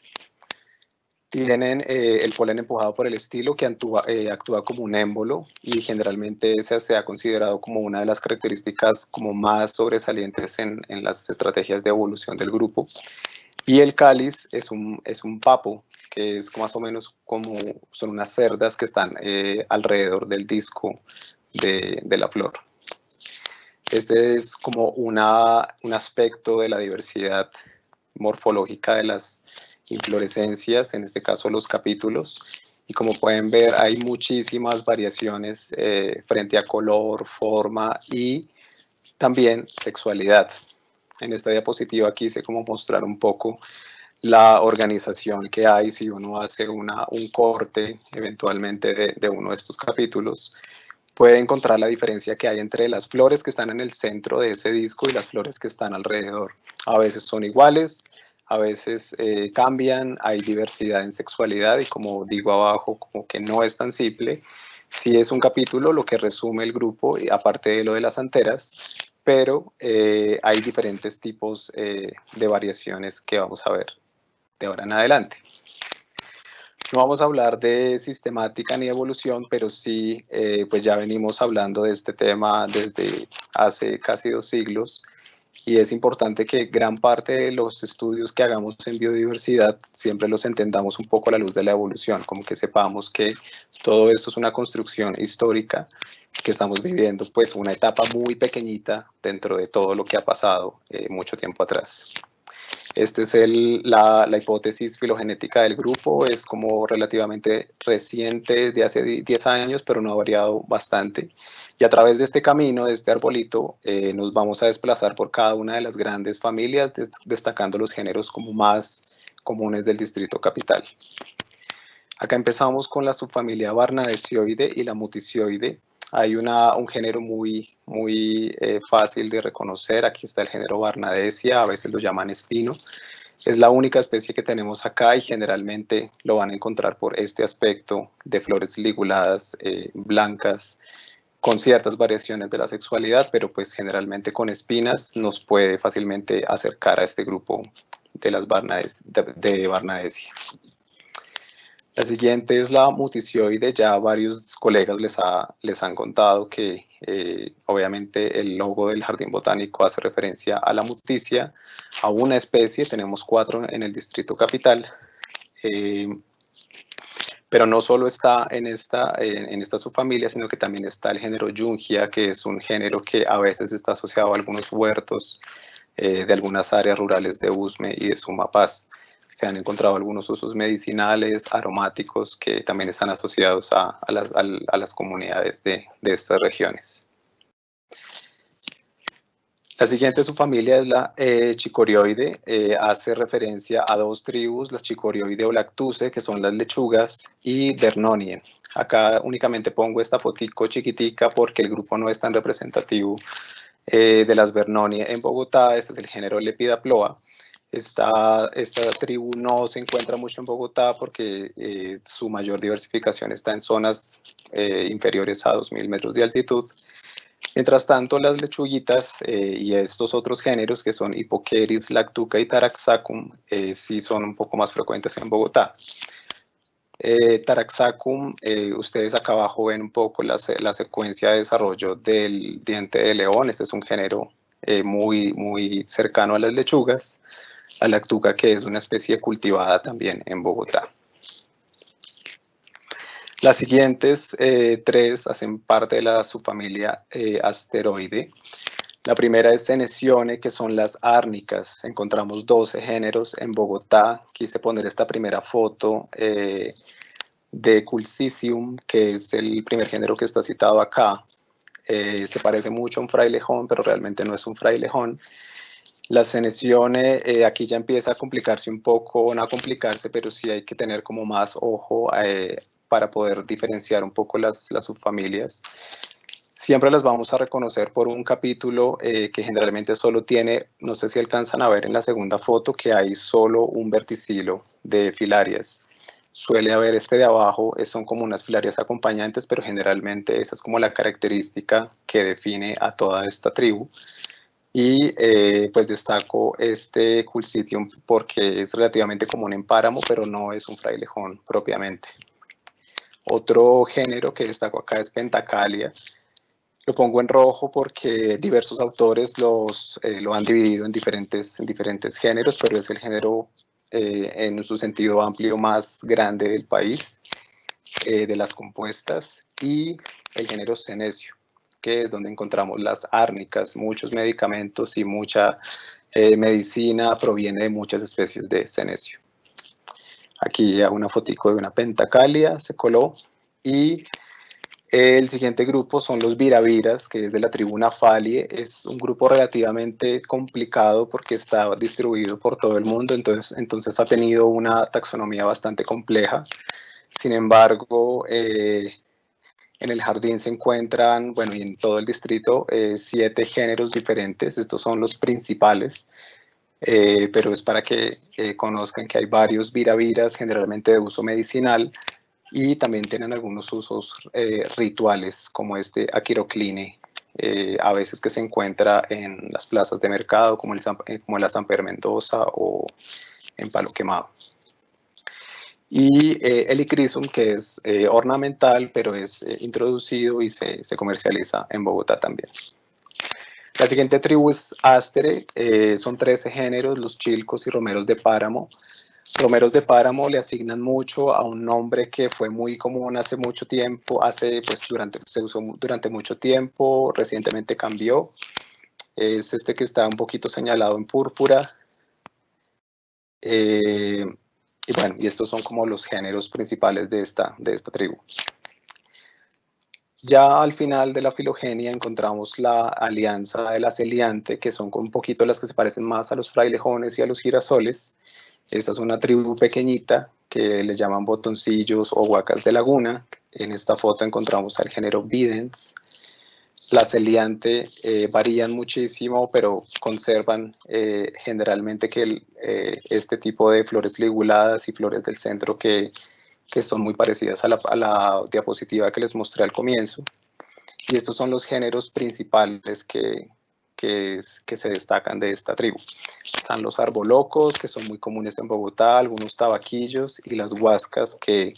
Tienen el polen empujado por el estilo que actúa como un émbolo y generalmente esa se ha considerado como una de las características como más sobresalientes en las estrategias de evolución del grupo. Y el cáliz es un papo, que es más o menos como son unas cerdas que están alrededor del disco de la flor. Este es como un aspecto de la diversidad morfológica de las inflorescencias, en este caso los capítulos. Y como pueden ver, hay muchísimas variaciones frente a color, forma y también sexualidad. En esta diapositiva quise como mostrar un poco la organización que hay si uno hace un corte eventualmente de uno de estos capítulos. Puede encontrar la diferencia que hay entre las flores que están en el centro de ese disco y las flores que están alrededor. A veces son iguales, a veces cambian, hay diversidad en sexualidad y como digo abajo, como que no es tan simple. Sí es un capítulo lo que resume el grupo, aparte de lo de las anteras, pero hay diferentes tipos de variaciones que vamos a ver de ahora en adelante. No vamos a hablar de sistemática ni evolución, pero sí, pues ya venimos hablando de este tema desde hace casi 2 siglos, y es importante que gran parte de los estudios que hagamos en biodiversidad siempre los entendamos un poco a la luz de la evolución, como que sepamos que todo esto es una construcción histórica, que estamos viviendo pues una etapa muy pequeñita dentro de todo lo que ha pasado mucho tiempo atrás. Esta es la hipótesis filogenética del grupo, es como relativamente reciente, de hace 10 años, pero no ha variado bastante. Y a través de este camino, de este arbolito, nos vamos a desplazar por cada una de las grandes familias, destacando los géneros como más comunes del distrito capital. Acá empezamos con la subfamilia Barnadecioide y la Muticioide. Hay un género muy fácil de reconocer. Aquí está el género Barnadecia, a veces lo llaman espino. Es la única especie que tenemos acá y generalmente lo van a encontrar por este aspecto de flores liguladas, blancas, con ciertas variaciones de la sexualidad, pero pues generalmente con espinas nos puede fácilmente acercar a este grupo de las de Barnadecia. La siguiente es la Muticioide. Ya varios colegas les han contado que obviamente el logo del Jardín Botánico hace referencia a la muticia, a una especie. Tenemos 4 en el distrito capital, pero no solo está en esta subfamilia, sino que también está el género Jungia, que es un género que a veces está asociado a algunos huertos de algunas áreas rurales de Usme y de Sumapaz. Se han encontrado algunos usos medicinales, aromáticos, que también están asociados a las comunidades de estas regiones. La siguiente subfamilia es la Chicorioide. Hace referencia a 2 tribus, las Chicorioide o Lactuce, que son las lechugas, y Vernonie. Acá únicamente pongo esta fotico chiquitica porque el grupo no es tan representativo de las Vernonie en Bogotá. Este es el género Lepidoploa. Esta tribu no se encuentra mucho en Bogotá porque su mayor diversificación está en zonas inferiores a 2.000 metros de altitud. Mientras tanto, las lechuguitas y estos otros géneros, que son Hipoqueris, Lactuca y Taraxacum, sí son un poco más frecuentes en Bogotá. Taraxacum, ustedes acá abajo ven un poco la secuencia de desarrollo del diente de león. Este es un género muy cercano a las lechugas. La Lactuca, que es una especie cultivada también en Bogotá. Las siguientes 3 hacen parte de la subfamilia Asteroide. La primera es Senecione, que son las árnicas. Encontramos 12 géneros en Bogotá. Quise poner esta primera foto de Culcicium, que es el primer género que está citado acá. Se parece mucho a un frailejón, pero realmente no es un frailejón. La Senecione, aquí ya empieza a complicarse un poco, no a complicarse, pero sí hay que tener como más ojo para poder diferenciar un poco las subfamilias. Siempre las vamos a reconocer por un capítulo que generalmente solo tiene, no sé si alcanzan a ver en la segunda foto, que hay solo un verticilo de filarias. Suele haber este de abajo, son como unas filarias acompañantes, pero generalmente esa es como la característica que define a toda esta tribu. Y pues destaco este Culcitium porque es relativamente común en páramo, pero no es un frailejón propiamente. Otro género que destaco acá es Pentacalia. Lo pongo en rojo porque diversos autores lo han dividido en diferentes géneros, pero es el género en su sentido amplio más grande del país, de las compuestas, y el género Senecio, que es donde encontramos las árnicas. Muchos medicamentos y mucha medicina proviene de muchas especies de senecio. Aquí hago una fotico de una Pentacalia, se coló. Y el siguiente grupo son los viraviras, que es de la tribu Naphalie. Es un grupo relativamente complicado porque está distribuido por todo el mundo, entonces ha tenido una taxonomía bastante compleja. Sin embargo, en el jardín se encuentran, bueno, y en todo el distrito, 7 géneros diferentes. Estos son los principales, pero es para que conozcan que hay varios viraviras, generalmente de uso medicinal, y también tienen algunos usos rituales, como este Aquirocline, a veces que se encuentra en las plazas de mercado, como en la Samper Mendoza o en Palo Quemado. Y el Icrisum, que es ornamental, pero es introducido y se comercializa en Bogotá también. La siguiente tribu es Astere, son 13 géneros, los chilcos y romeros de páramo. Romeros de páramo le asignan mucho a un nombre que fue muy común hace mucho tiempo, se usó durante mucho tiempo, recientemente cambió. Es este que está un poquito señalado en púrpura. Y bueno, y estos son como los géneros principales de esta tribu. Ya al final de la filogenia encontramos la alianza de la celiante, que son un poquito las que se parecen más a los frailejones y a los girasoles. Esta es una tribu pequeñita que le llaman botoncillos o huacas de laguna. En esta foto encontramos al género Videns. La celiante varían muchísimo, pero conservan generalmente que este tipo de flores liguladas y flores del centro que son muy parecidas a la diapositiva que les mostré al comienzo. Y estos son los géneros principales que se destacan de esta tribu. Están los arbolocos, que son muy comunes en Bogotá, algunos tabaquillos y las huascas que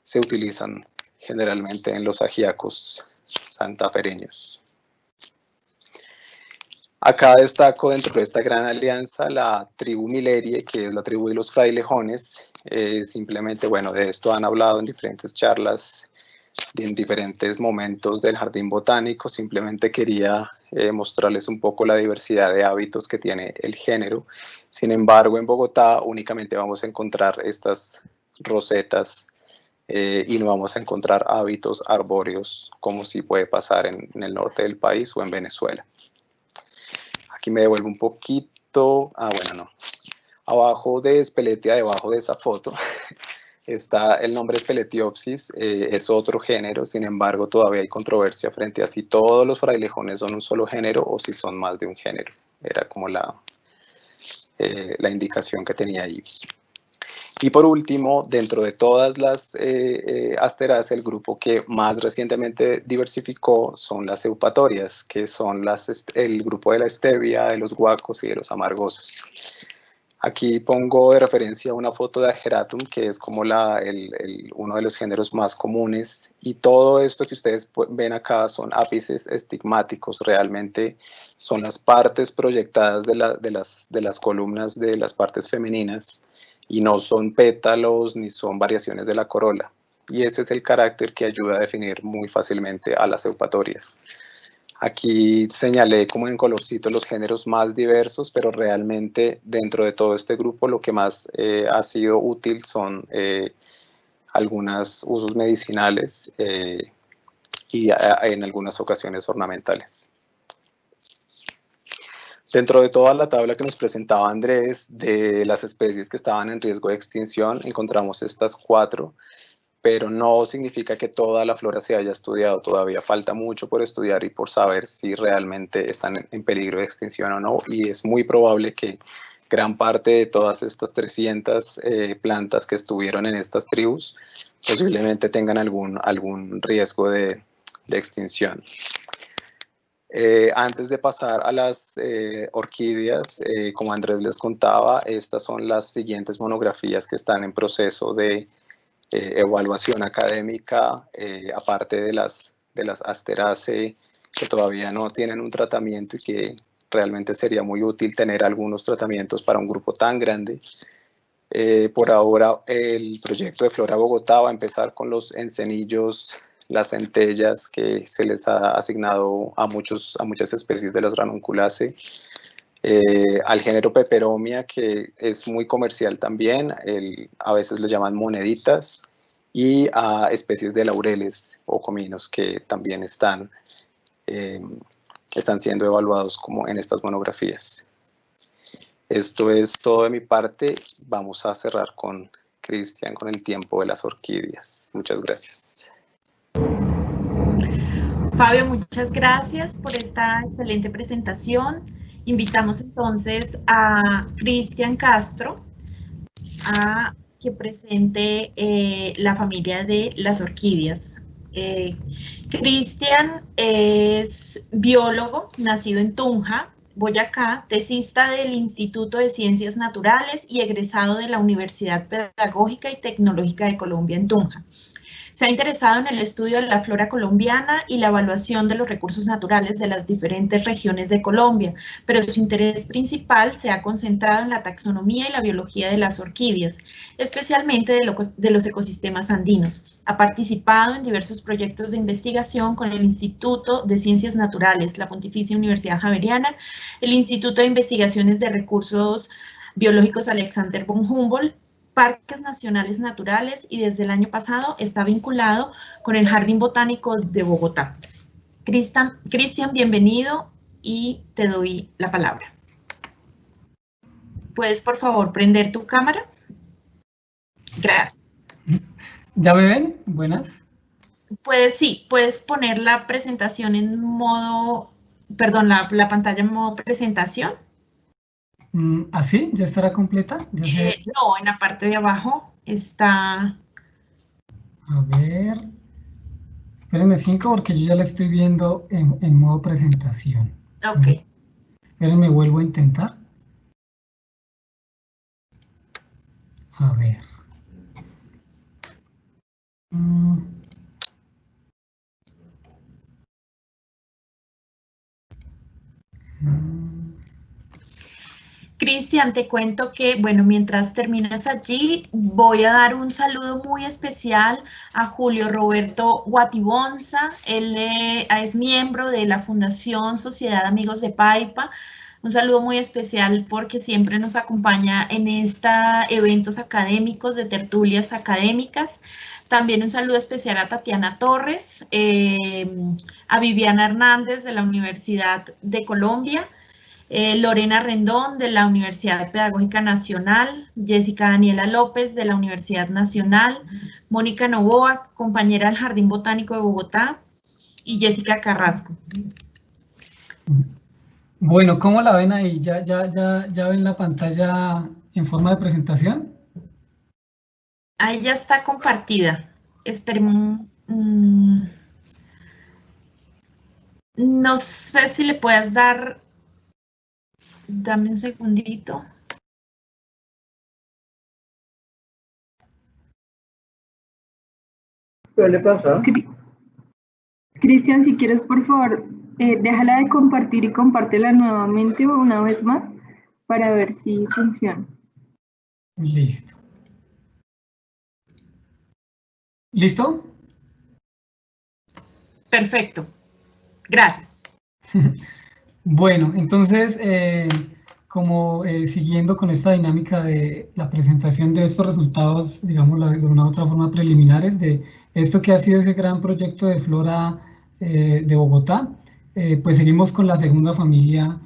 se utilizan generalmente en los ajíacos santafereños. Acá destaco dentro de esta gran alianza la tribu Milerie, que es la tribu de los frailejones. Simplemente, bueno, de esto han hablado en diferentes charlas, en diferentes momentos del jardín botánico. Simplemente quería mostrarles un poco la diversidad de hábitos que tiene el género. Sin embargo, en Bogotá únicamente vamos a encontrar estas rosetas y no vamos a encontrar hábitos arbóreos como sí puede pasar en el norte del país o en Venezuela. Aquí me devuelvo un poquito. Bueno, no. Abajo de Speletia, debajo de esa foto, está el nombre Speletiopsis. Es otro género, sin embargo, todavía hay controversia frente a si todos los frailejones son un solo género o si son más de un género. Era como la indicación que tenía ahí. Y por último, dentro de todas las asteráceas, el grupo que más recientemente diversificó son las eupatorias, que son el grupo de la stevia, de los guacos y de los amargosos. Aquí pongo de referencia una foto de Ageratum, que es como uno de los géneros más comunes, y todo esto que ustedes ven acá son ápices estigmáticos, realmente son las partes proyectadas de las columnas de las partes femeninas, y no son pétalos ni son variaciones de la corola. Y ese es el carácter que ayuda a definir muy fácilmente a las eupatorias. Aquí señalé como en colorcito los géneros más diversos, pero realmente dentro de todo este grupo lo que más ha sido útil son algunos usos medicinales y en algunas ocasiones ornamentales. Dentro de toda la tabla que nos presentaba Andrés de las especies que estaban en riesgo de extinción, encontramos estas 4, pero no significa que toda la flora se haya estudiado. Todavía falta mucho por estudiar y por saber si realmente están en peligro de extinción o no, y es muy probable que gran parte de todas estas 300 plantas que estuvieron en estas tribus posiblemente tengan algún riesgo de extinción. Antes de pasar a las orquídeas, como Andrés les contaba, estas son las siguientes monografías que están en proceso de evaluación académica, aparte de las Asteraceae, que todavía no tienen un tratamiento y que realmente sería muy útil tener algunos tratamientos para un grupo tan grande. Por ahora, el proyecto de Flora Bogotá va a empezar con los encenillos, las centellas que se les ha asignado a muchas especies de las Ranunculaceae, al género Peperomia, que es muy comercial también, a veces lo llaman moneditas, y a especies de laureles o cominos que también están siendo evaluados como en estas monografías. Esto es todo de mi parte. Vamos a cerrar con Cristian con el tiempo de las orquídeas. Muchas gracias. Fabio, muchas gracias por esta excelente presentación. Invitamos entonces a Cristian Castro a que presente la familia de las orquídeas. Cristian es biólogo, nacido en Tunja, Boyacá, tesista del Instituto de Ciencias Naturales y egresado de la Universidad Pedagógica y Tecnológica de Colombia en Tunja. Se ha interesado en el estudio de la flora colombiana y la evaluación de los recursos naturales de las diferentes regiones de Colombia, pero su interés principal se ha concentrado en la taxonomía y la biología de las orquídeas, especialmente de los ecosistemas andinos. Ha participado en diversos proyectos de investigación con el Instituto de Ciencias Naturales, la Pontificia Universidad Javeriana, el Instituto de Investigaciones de Recursos Biológicos Alexander von Humboldt, Parques Nacionales Naturales y desde el año pasado está vinculado con el Jardín Botánico de Bogotá. Cristian, bienvenido y te doy la palabra. ¿Puedes, por favor, prender tu cámara? Gracias. ¿Ya me ven? Buenas. Sí, puedes poner la presentación en modo, perdón, la pantalla en modo presentación. ¿Así? ¿Ya estará completa? No, en la parte de abajo está... A ver... Espérenme 5 porque yo ya la estoy viendo en modo presentación. Ok. Espérenme, vuelvo a intentar. A ver. Cristian, te cuento que, bueno, mientras terminas allí, voy a dar un saludo muy especial a Julio Roberto Guatibonza. Él es miembro de la Fundación Sociedad Amigos de Paipa. Un saludo muy especial porque siempre nos acompaña en estos eventos académicos, de tertulias académicas. También un saludo especial a Tatiana Torres, a Viviana Hernández de la Universidad de Colombia, Lorena Rendón de la Universidad Pedagógica Nacional, Jessica Daniela López de la Universidad Nacional, Mónica Novoa, compañera del Jardín Botánico de Bogotá, y Jessica Carrasco. Bueno, ¿cómo la ven ahí? ¿Ya ven la pantalla en forma de presentación? Ahí ya está compartida. Esperemos. No sé si le puedas dar... Dame un segundito. ¿Qué le pasa? Cristian, si quieres, por favor, déjala de compartir y compártela nuevamente una vez más para ver si funciona. Listo. ¿Listo? Perfecto. Gracias. Bueno, entonces, como siguiendo con esta dinámica de la presentación de estos resultados, digamos, de una u otra forma preliminares, de esto que ha sido ese gran proyecto de flora de Bogotá, pues seguimos con la segunda familia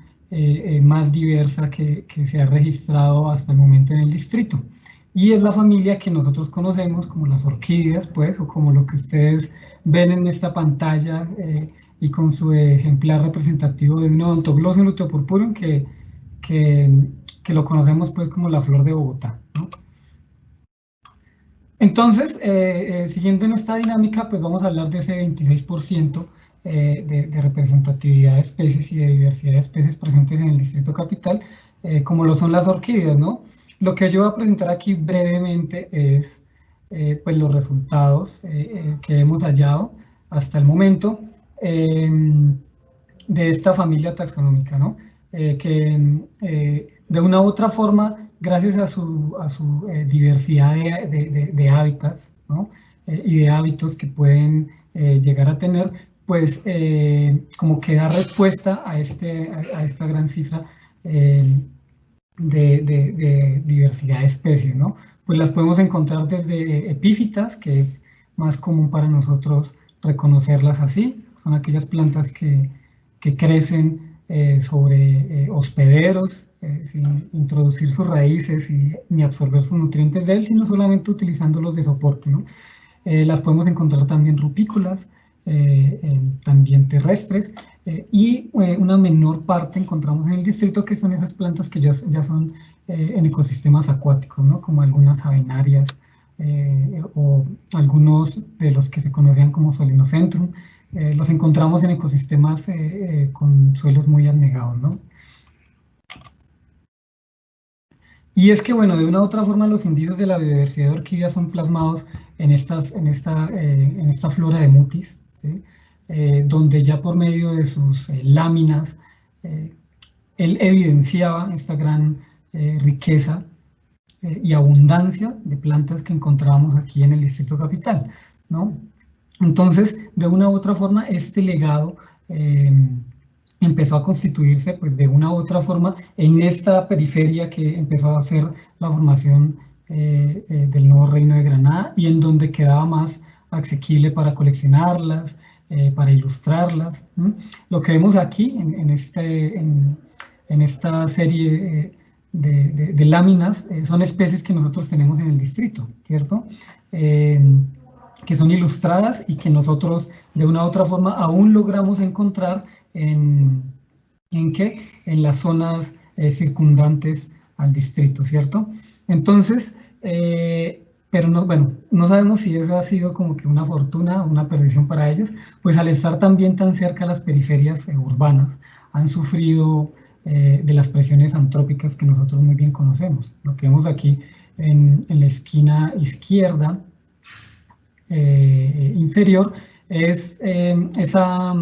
más diversa que se ha registrado hasta el momento en el distrito. Y es la familia que nosotros conocemos como las orquídeas, pues, o como lo que ustedes ven en esta pantalla, y con su ejemplar representativo de un Odontoglossum luteopurpureum que lo conocemos pues como la flor de Bogotá, ¿no? Entonces, siguiendo en esta dinámica, pues vamos a hablar de ese 26% de representatividad de especies y de diversidad de especies presentes en el Distrito Capital, como lo son las orquídeas, ¿no? Lo que yo voy a presentar aquí brevemente es pues los resultados que hemos hallado hasta el momento de esta familia taxonómica, ¿no? De una u otra forma, gracias a su diversidad de hábitats, ¿no? Y de hábitos que pueden llegar a tener, pues como que da respuesta a esta gran cifra de diversidad de especies, ¿no? Pues las podemos encontrar desde epífitas, que es más común para nosotros reconocerlas así, son aquellas plantas que crecen sobre hospederos, sin introducir sus raíces ni absorber sus nutrientes de él, sino solamente utilizándolos de soporte, ¿no? Las podemos encontrar también rupícolas, también terrestres, y una menor parte encontramos en el distrito, que son esas plantas que ya son en ecosistemas acuáticos, ¿no? Como algunas avenarias o algunos de los que se conocían como Solenocentrum, los encontramos en ecosistemas con suelos muy abnegados, ¿no? Y es que, bueno, de una u otra forma los indicios de la biodiversidad de orquídeas son plasmados en esta flora de Mutis, ¿sí? Donde ya por medio de sus láminas, él evidenciaba esta gran riqueza y abundancia de plantas que encontrábamos aquí en el Distrito Capital, ¿no? Entonces, de una u otra forma, este legado empezó a constituirse, pues, de una u otra forma en esta periferia que empezó a hacer la formación del nuevo Reino de Granada y en donde quedaba más asequible para coleccionarlas, para ilustrarlas. Lo que vemos aquí en esta serie de láminas son especies que nosotros tenemos en el distrito, ¿cierto? Que son ilustradas y que nosotros de una u otra forma aún logramos encontrar en las zonas circundantes al distrito, ¿cierto? Entonces, pero no sabemos si eso ha sido como que una fortuna, una perdición para ellas, pues al estar también tan cerca a las periferias urbanas, han sufrido de las presiones antrópicas que nosotros muy bien conocemos. Lo que vemos aquí en la esquina izquierda inferior es esa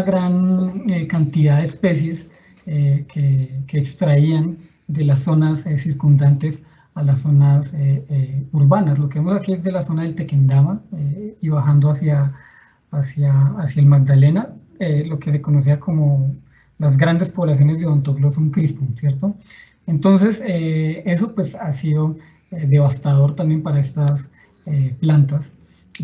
gran cantidad de especies que extraían de las zonas circundantes a las zonas urbanas. Lo que vemos aquí es de la zona del Tequendama y bajando hacia el Magdalena, lo que se conocía como las grandes poblaciones de Odontoglossum crispum, ¿cierto? Entonces, eso pues ha sido devastador también para estas plantas,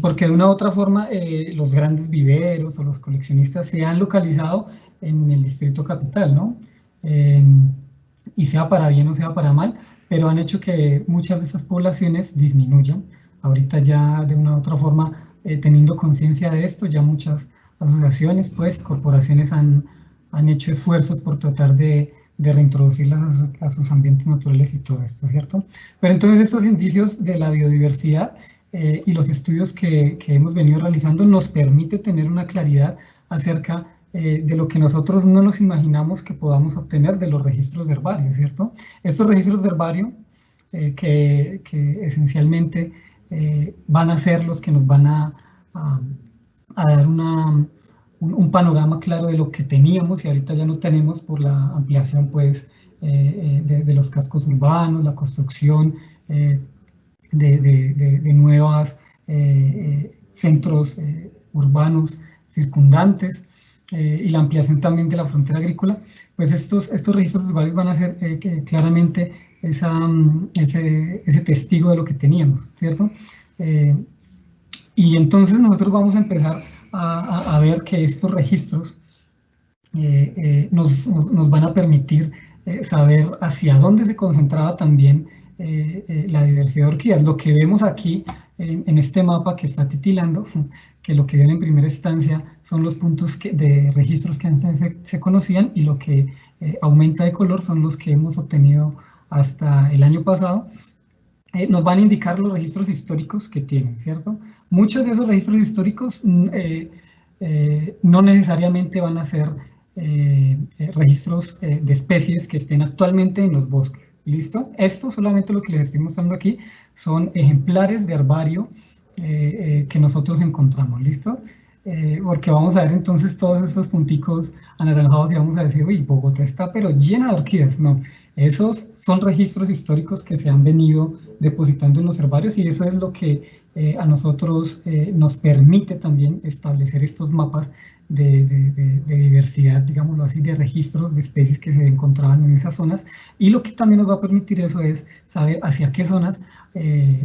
porque de una u otra forma los grandes viveros o los coleccionistas se han localizado en el Distrito Capital, ¿no? Y sea para bien o sea para mal, pero han hecho que muchas de esas poblaciones disminuyan. Ahorita ya de una u otra forma, teniendo conciencia de esto, ya muchas asociaciones, pues, corporaciones han hecho esfuerzos por tratar de reintroducirlas a sus ambientes naturales y todo esto, ¿cierto? Pero entonces estos indicios de la biodiversidad y los estudios que hemos venido realizando nos permite tener una claridad acerca de lo que nosotros no nos imaginamos que podamos obtener de los registros de herbario, ¿cierto? Estos registros de herbario que esencialmente van a ser los que nos van a dar un panorama claro de lo que teníamos y ahorita ya no tenemos por la ampliación, pues, de los cascos urbanos, la construcción de nuevos centros urbanos circundantes y la ampliación también de la frontera agrícola. Pues estos registros herbarios van a ser claramente ese testigo de lo que teníamos, ¿cierto? Y entonces nosotros vamos a empezar a ver que estos registros nos van a permitir saber hacia dónde se concentraba también la diversidad de orquídeas. Lo que vemos aquí en este mapa que está titilando, que lo que ven en primera instancia son los puntos de registros que antes se conocían y lo que aumenta de color son los que hemos obtenido hasta el año pasado. Nos van a indicar los registros históricos que tienen, ¿cierto? Muchos de esos registros históricos no necesariamente van a ser registros de especies que estén actualmente en los bosques, ¿listo? Esto solamente lo que les estoy mostrando aquí son ejemplares de herbario que nosotros encontramos, ¿listo? Porque vamos a ver entonces todos estos punticos anaranjados y vamos a decir, uy, Bogotá está pero llena de orquídeas. No, esos son registros históricos que se han venido depositando en los herbarios y eso es lo que a nosotros nos permite también establecer estos mapas de diversidad, digámoslo así, de registros de especies que se encontraban en esas zonas, y lo que también nos va a permitir eso es saber hacia qué zonas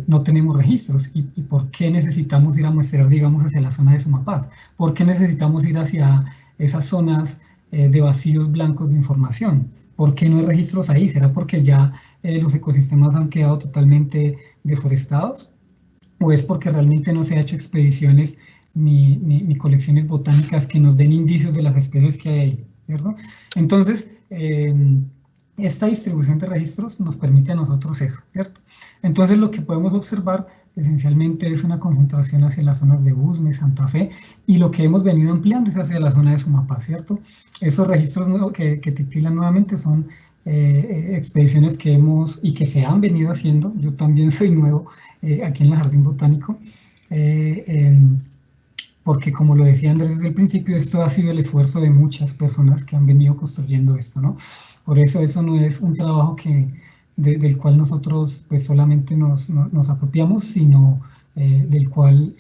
no tenemos registros y por qué necesitamos ir a muestrear, digamos, hacia la zona de Sumapaz, por qué necesitamos ir hacia esas zonas de vacíos blancos de información. ¿Por qué no hay registros ahí? ¿Será porque ya los ecosistemas han quedado totalmente deforestados? ¿O es porque realmente no se ha hecho expediciones ni colecciones botánicas que nos den indicios de las especies que hay ahí, ¿cierto? Entonces, esta distribución de registros nos permite a nosotros eso, ¿cierto? Entonces lo que podemos observar esencialmente es una concentración hacia las zonas de Usme, Santa Fe, y lo que hemos venido ampliando es hacia la zona de Sumapaz, ¿cierto? Esos registros que titilan nuevamente son expediciones que hemos y que se han venido haciendo. Yo también soy nuevo aquí en el Jardín Botánico, porque como lo decía Andrés desde el principio, esto ha sido el esfuerzo de muchas personas que han venido construyendo esto, ¿no? Por eso no es un trabajo del cual nosotros pues solamente nos apropiamos, sino del cual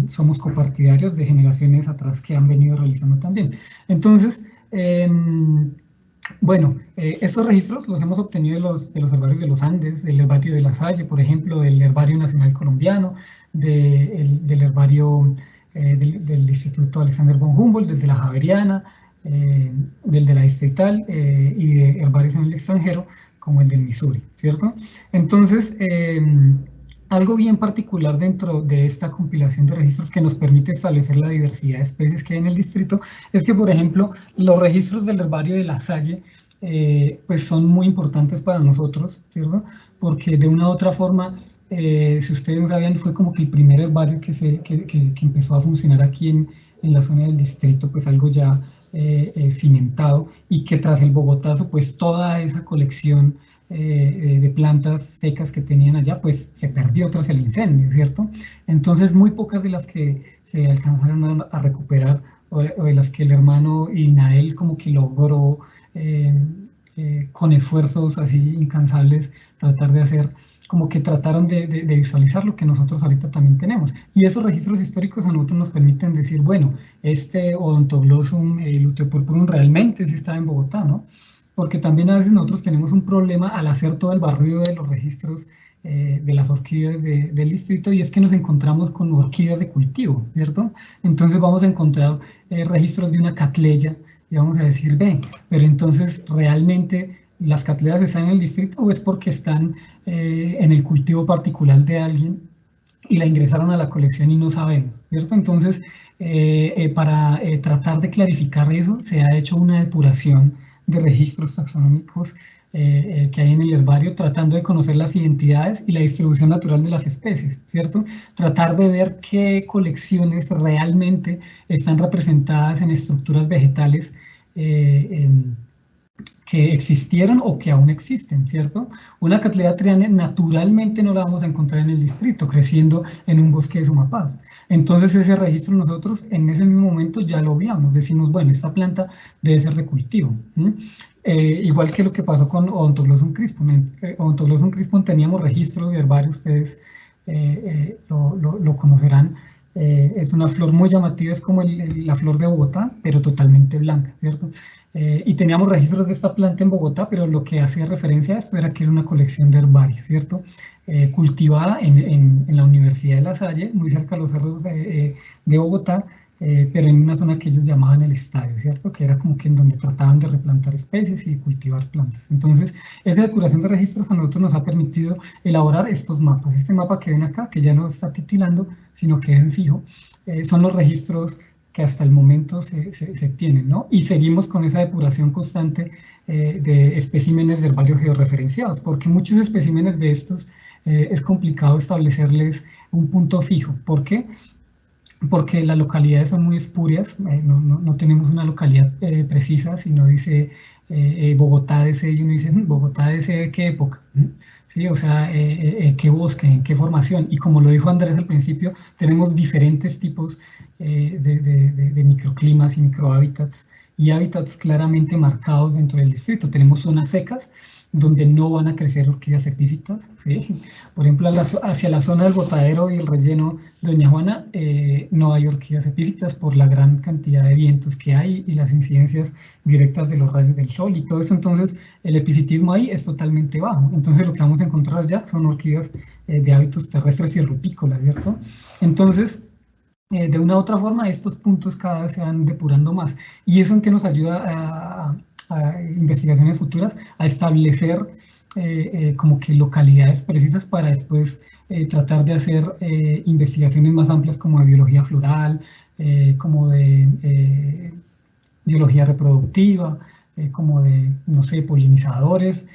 somos copartidarios de generaciones atrás que han venido realizando también. Entonces, bueno, estos registros los hemos obtenido de los herbarios de los Andes, del herbario de La Salle, por ejemplo, del Herbario Nacional Colombiano, del herbario del Instituto Alexander von Humboldt, desde la Javeriana, del de la Distrital y de herbarios en el extranjero, como el del Missouri, ¿cierto? Entonces, algo bien particular dentro de esta compilación de registros que nos permite establecer la diversidad de especies que hay en el distrito es que, por ejemplo, los registros del herbario de La Salle pues son muy importantes para nosotros, ¿cierto? Porque de una u otra forma, si ustedes no sabían, fue como que el primer herbario que empezó a funcionar aquí en la zona del distrito, pues algo ya cimentado, y que tras el Bogotazo, pues toda esa colección de plantas secas que tenían allá, pues se perdió tras el incendio, ¿cierto? Entonces muy pocas de las que se alcanzaron a recuperar, o de las que el hermano Inael como que logró con esfuerzos así incansables tratar de hacer, como que trataron de visualizar lo que nosotros ahorita también tenemos. Y esos registros históricos a nosotros nos permiten decir, bueno, este Odontoglossum luteopurpurum realmente sí está en Bogotá, ¿no? Porque también a veces nosotros tenemos un problema al hacer todo el barrido de los registros de las orquídeas del distrito, y es que nos encontramos con orquídeas de cultivo, ¿cierto? Entonces vamos a encontrar registros de una catleya, y vamos a decir, ve, pero entonces realmente las catleyas están en el distrito o es porque están en el cultivo particular de alguien y la ingresaron a la colección y no sabemos, ¿cierto? Entonces, para tratar de clarificar eso, se ha hecho una depuración de registros taxonómicos que hay en el herbario, tratando de conocer las identidades y la distribución natural de las especies, ¿cierto? Tratar de ver qué colecciones realmente están representadas en estructuras vegetales que existieron o que aún existen, ¿cierto? Una Cattleya trianea naturalmente no la vamos a encontrar en el distrito, creciendo en un bosque de Sumapaz. Entonces ese registro nosotros en ese mismo momento ya lo veíamos, decimos, bueno, esta planta debe ser de cultivo. Igual que lo que pasó con Odontoglossum crispum. Odontoglossum crispum teníamos registros de herbario, ustedes lo conocerán. Es una flor muy llamativa, es como la flor de Bogotá, pero totalmente blanca, ¿cierto? Y teníamos registros de esta planta en Bogotá, pero lo que hacía referencia a esto era que era una colección de herbarios, ¿cierto? Cultivada en la Universidad de La Salle, muy cerca de los cerros de Bogotá, pero en una zona que ellos llamaban el estadio, ¿cierto? Que era como que en donde trataban de replantar especies y cultivar plantas. Entonces, esa depuración de registros a nosotros nos ha permitido elaborar estos mapas. Este mapa que ven acá, que ya no está titilando, sino que en fijo, son los registros que hasta el momento se tienen, ¿no? Y seguimos con esa depuración constante de especímenes de herbario georreferenciados, porque muchos especímenes de estos es complicado establecerles un punto fijo. ¿Por qué? Porque las localidades son muy espurias, no tenemos una localidad precisa, sino dice Bogotá DC, y uno dice, ¿Bogotá DC de qué época? ¿Sí? O sea, ¿qué bosque? ¿En qué formación? Y como lo dijo Andrés al principio, tenemos diferentes tipos de microclimas y microhábitats, y hábitats claramente marcados dentro del distrito. Tenemos zonas secas, donde no van a crecer orquídeas epífitas, ¿sí? Por ejemplo, hacia la zona del Botadero y el relleno de Doña Juana no hay orquídeas epífitas por la gran cantidad de vientos que hay y las incidencias directas de los rayos del sol y todo eso. Entonces el epifitismo ahí es totalmente bajo. Entonces lo que vamos a encontrar ya son orquídeas de hábitos terrestres y rupícolas, ¿cierto? Entonces, de una u otra forma, estos puntos cada vez se van depurando más. ¿Y eso en qué nos ayuda a investigaciones futuras? A establecer como que localidades precisas para después tratar de hacer investigaciones más amplias como de biología floral, como de biología reproductiva, como de, no sé, polinizadores,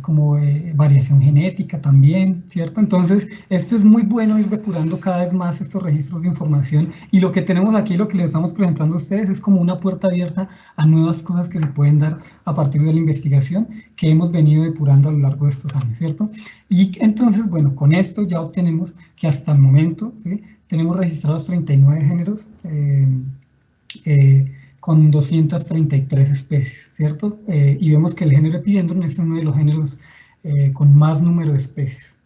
como variación genética también, ¿cierto? Entonces, esto es muy bueno ir depurando cada vez más estos registros de información, y lo que tenemos aquí, lo que les estamos presentando a ustedes, es como una puerta abierta a nuevas cosas que se pueden dar a partir de la investigación que hemos venido depurando a lo largo de estos años, ¿cierto? Y entonces, bueno, con esto ya obtenemos que hasta el momento, ¿sí?, tenemos registrados 39 géneros, con 233 especies, ¿cierto? Y vemos que el género Epidendrum es uno de los géneros con más número de especies.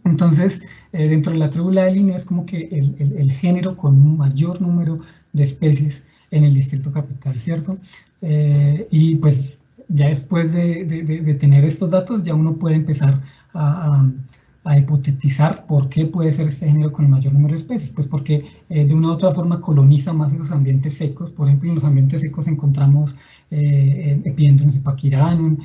Entonces, dentro de la tribu Laelinea es como que el género con mayor número de especies en el Distrito Capital, ¿cierto? Y pues ya después de tener estos datos, ya uno puede empezar a hipotetizar por qué puede ser este género con el mayor número de especies. Pues porque de una u otra forma coloniza más esos ambientes secos. Por ejemplo, en los ambientes secos encontramos Epidendrum cepaquiranum,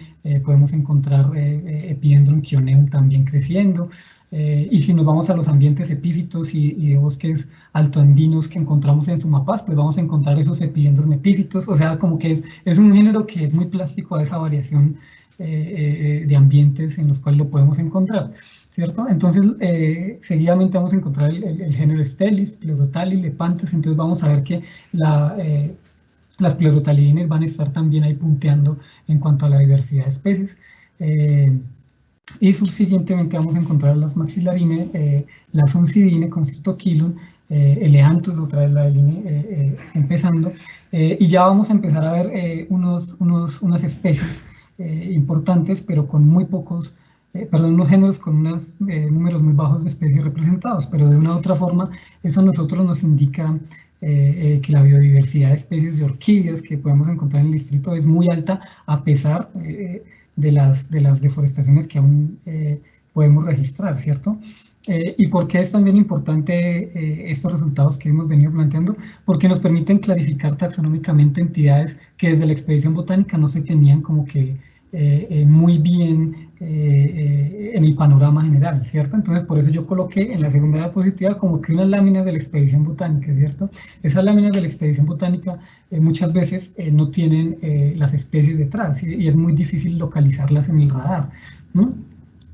podemos encontrar Epidendrum quioneum también creciendo. Y si nos vamos a los ambientes epífitos y de bosques altoandinos que encontramos en Sumapaz, pues vamos a encontrar esos Epidendrum epífitos. O sea, como que es un género que es muy plástico a esa variación de ambientes en los cuales lo podemos encontrar, ¿cierto? Entonces, seguidamente vamos a encontrar el género Stelis, Pleurotalli, Lepanthes. Entonces vamos a ver que las Pleurotalidines van a estar también ahí punteando en cuanto a la diversidad de especies. Y subsiguientemente vamos a encontrar las Maxillarine, las Oncidine con Cirtoquilum, Eleanthus, otra vez la Laelinea empezando, y ya vamos a empezar a ver unas especies importantes, pero con muy pocos, unos géneros con unos números muy bajos de especies representados, pero de una u otra forma eso a nosotros nos indica que la biodiversidad de especies de orquídeas que podemos encontrar en el distrito es muy alta, a pesar de las deforestaciones que aún podemos registrar, ¿cierto? ¿Y por qué es también importante estos resultados que hemos venido planteando? Porque nos permiten clarificar taxonómicamente entidades que desde la expedición botánica no se tenían como que muy bien en el panorama general, ¿cierto? Entonces, por eso yo coloqué en la segunda diapositiva como que unas láminas de la expedición botánica, ¿cierto? Esas láminas de la expedición botánica muchas veces no tienen las especies detrás, y es muy difícil localizarlas en el radar, ¿no?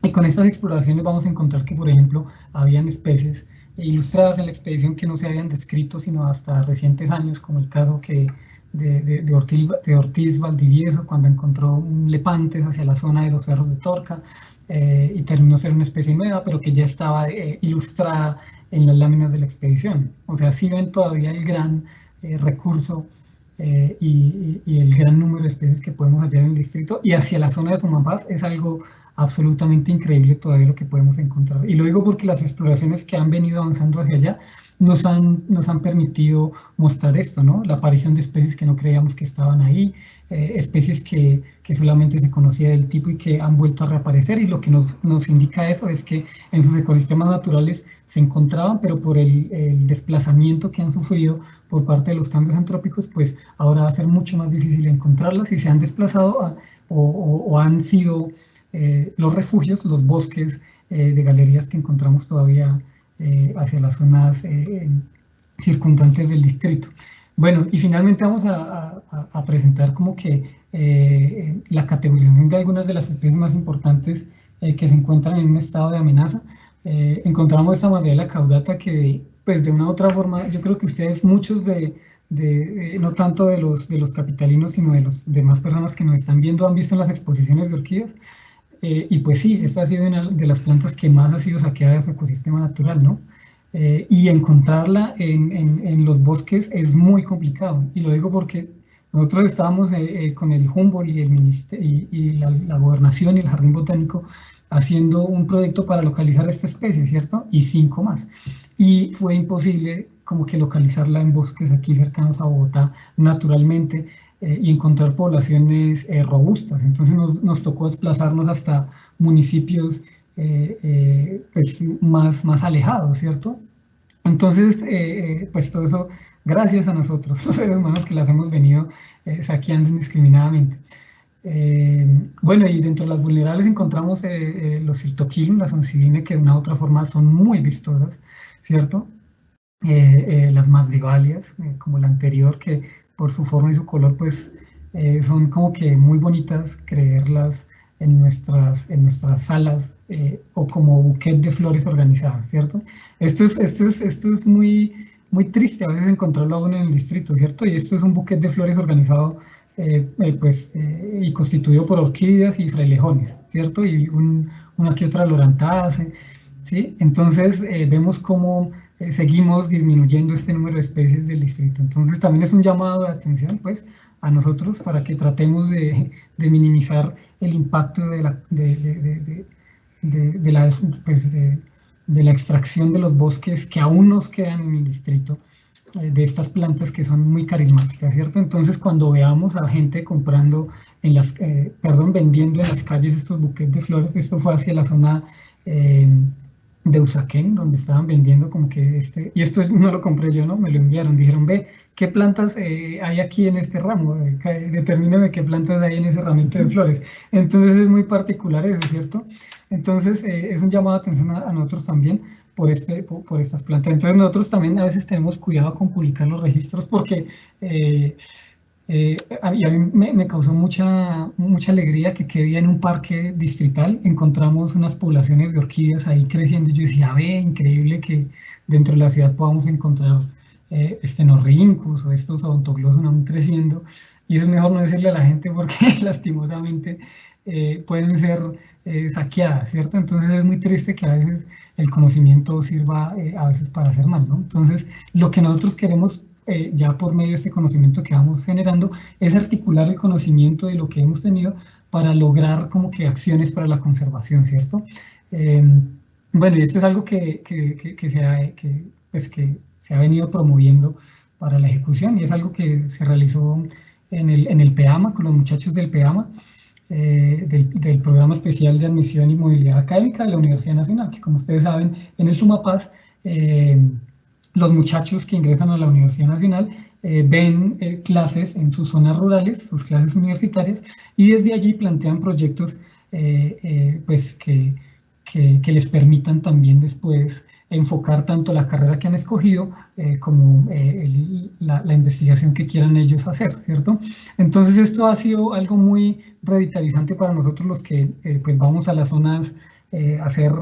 Y con estas exploraciones vamos a encontrar que, por ejemplo, habían especies ilustradas en la expedición que no se habían descrito sino hasta recientes años, como el caso de Ortiz Valdivieso, cuando encontró un Lepanthes hacia la zona de los cerros de Torca, y terminó ser una especie nueva, pero que ya estaba ilustrada en las láminas de la expedición. O sea, sí ven todavía el gran recurso y el gran número de especies que podemos hallar en el distrito, y hacia la zona de Sumapaz es algo absolutamente increíble todavía lo que podemos encontrar. Y lo digo porque las exploraciones que han venido avanzando hacia allá nos han permitido mostrar esto, ¿no? La aparición de especies que no creíamos que estaban ahí, especies que solamente se conocía del tipo y que han vuelto a reaparecer, y lo que nos indica eso es que en sus ecosistemas naturales se encontraban, pero por el desplazamiento que han sufrido por parte de los cambios antrópicos, pues ahora va a ser mucho más difícil encontrarlas, y se han desplazado o han sido los refugios, los bosques de galerías que encontramos todavía hacia las zonas circundantes del distrito. Bueno, y finalmente vamos a presentar como que la categorización de algunas de las especies más importantes que se encuentran en un estado de amenaza. Encontramos esta Margarela caudata que, pues de una u otra forma, yo creo que ustedes, muchos no tanto de los capitalinos, sino de las demás personas que nos están viendo, han visto en las exposiciones de orquídeas. Y pues sí, esta ha sido una de las plantas que más ha sido saqueada de su ecosistema natural, ¿no? Y encontrarla en los bosques es muy complicado, y lo digo porque nosotros estábamos con el Humboldt y la gobernación y el Jardín Botánico haciendo un proyecto para localizar esta especie, ¿cierto? Y 5 más. Y fue imposible como que localizarla en bosques aquí cercanos a Bogotá naturalmente, y encontrar poblaciones robustas. Entonces nos tocó desplazarnos hasta municipios pues más alejados, ¿cierto? Entonces, pues todo eso gracias a nosotros, los seres humanos, que las hemos venido saqueando indiscriminadamente. Bueno, y dentro de las vulnerables encontramos los Cirtoquilum, las Oncidine, que de una u otra forma son muy vistosas, ¿cierto? Las Masdivalias, como la anterior, que por su forma y su color, pues son como que muy bonitas creerlas en nuestras salas o como buquet de flores organizadas, ¿cierto? Esto es muy triste a veces encontrarlo aún en el distrito, ¿cierto? Y esto es un buquet de flores organizado y constituido por orquídeas y frailejones, ¿cierto? Y una que otra lorantácea, ¿sí? Entonces vemos cómo seguimos disminuyendo este número de especies del distrito. Entonces también es un llamado de atención, pues, a nosotros para que tratemos de minimizar el impacto de la extracción de los bosques que aún nos quedan en el distrito, de estas plantas que son muy carismáticas, ¿cierto? Entonces, cuando veamos a gente comprando, vendiendo en las calles estos buquetes de flores, esto fue hacia la zona de Usaquén, donde estaban vendiendo como que y esto no lo compré yo, ¿no? Me lo enviaron, dijeron, ve, ¿qué plantas hay aquí en este ramo? Determíname qué plantas hay en ese ramito de flores. Entonces es muy particular eso, ¿cierto? Entonces es un llamado de atención a nosotros también por estas plantas. Entonces nosotros también a veces tenemos cuidado con publicar los registros porque a mí me causó mucha alegría que día en un parque distrital encontramos unas poblaciones de orquídeas ahí creciendo. Yo decía, ve, increíble que dentro de la ciudad podamos encontrar estenorhynchus o estos odontoglossum aún creciendo. Y eso es mejor no decirle a la gente porque lastimosamente pueden ser saqueadas, ¿cierto? Entonces es muy triste que a veces el conocimiento sirva a veces para hacer mal, ¿no? Entonces lo que nosotros queremos ya por medio de este conocimiento que vamos generando, es articular el conocimiento de lo que hemos tenido para lograr como que acciones para la conservación, ¿cierto? Bueno, y esto es algo que se ha venido promoviendo para la ejecución y es algo que se realizó en el PEAMA, con los muchachos del PEAMA, del Programa Especial de Admisión y Movilidad Académica de la Universidad Nacional, que como ustedes saben, en el Sumapaz, los muchachos que ingresan a la Universidad Nacional ven clases en sus zonas rurales, sus clases universitarias, y desde allí plantean proyectos pues que les permitan también después enfocar tanto la carrera que han escogido como la investigación que quieran ellos hacer, ¿cierto? Entonces esto ha sido algo muy revitalizante para nosotros los que pues vamos a las zonas hacer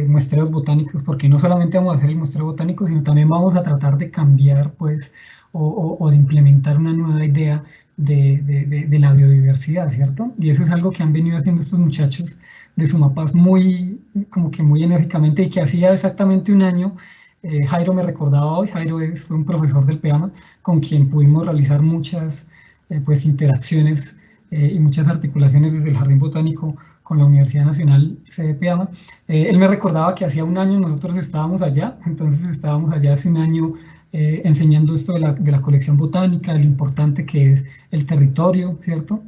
muestreos botánicos, porque no solamente vamos a hacer el muestreo botánico, sino también vamos a tratar de cambiar, pues, o de implementar una nueva idea de la biodiversidad, ¿cierto? Y eso es algo que han venido haciendo estos muchachos de Sumapaz muy enérgicamente, y que hacía exactamente un año, Jairo me recordaba hoy, Jairo fue un profesor del PEAMA, con quien pudimos realizar muchas pues, interacciones y muchas articulaciones desde el Jardín Botánico con la Universidad Nacional sede PEAMA. Él me recordaba que hacía un año nosotros estábamos allá, entonces estábamos allá hace un año enseñando esto de la colección botánica, de lo importante que es el territorio, ¿cierto?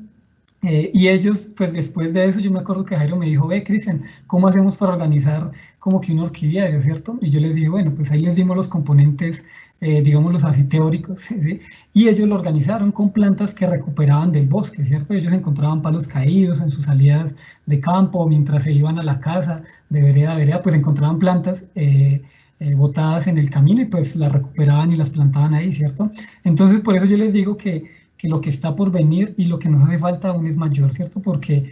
Y ellos, pues después de eso, yo me acuerdo que Jairo me dijo, ve, Cristian, ¿cómo hacemos para organizar como que un orquídeo, ¿cierto? Y yo les dije, bueno, pues ahí les dimos los componentes, digámoslos así, teóricos, ¿sí? Y ellos lo organizaron con plantas que recuperaban del bosque, ¿cierto? Ellos encontraban palos caídos en sus salidas de campo, mientras se iban a la casa, de vereda a vereda, pues encontraban plantas botadas en el camino y pues las recuperaban y las plantaban ahí, ¿cierto? Entonces, por eso yo les digo que lo que está por venir y lo que nos hace falta aún es mayor, ¿cierto? Porque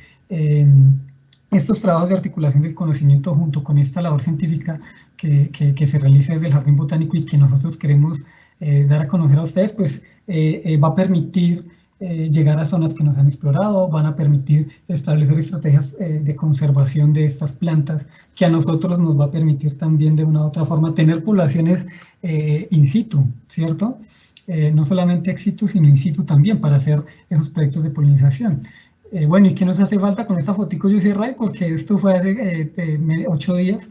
estos trabajos de articulación del conocimiento junto con esta labor científica que se realiza desde el Jardín Botánico y que nosotros queremos dar a conocer a ustedes, pues va a permitir llegar a zonas que nos han explorado, van a permitir establecer estrategias de conservación de estas plantas, que a nosotros nos va a permitir también de una u otra forma tener poblaciones in situ, ¿cierto? No solamente ex situ, sino in situ también para hacer esos proyectos de polinización. Bueno, ¿y qué nos hace falta con esta fotico yo cierre? Porque esto fue hace 8 días,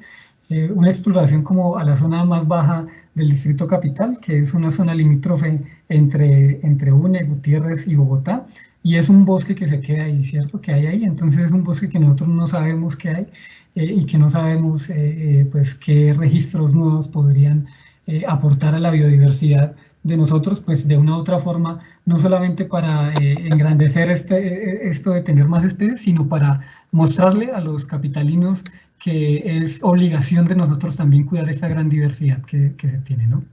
una exploración como a la zona más baja del Distrito Capital, que es una zona limítrofe entre UNE, Gutiérrez y Bogotá, y es un bosque que se queda ahí, ¿cierto? Que hay ahí, entonces es un bosque que nosotros no sabemos qué hay y que no sabemos pues qué registros nuevos podrían aportar a la biodiversidad de nosotros, pues de una u otra forma, no solamente para engrandecer esto de tener más especies, sino para mostrarle a los capitalinos que es obligación de nosotros también cuidar esta gran diversidad que se tiene, ¿no?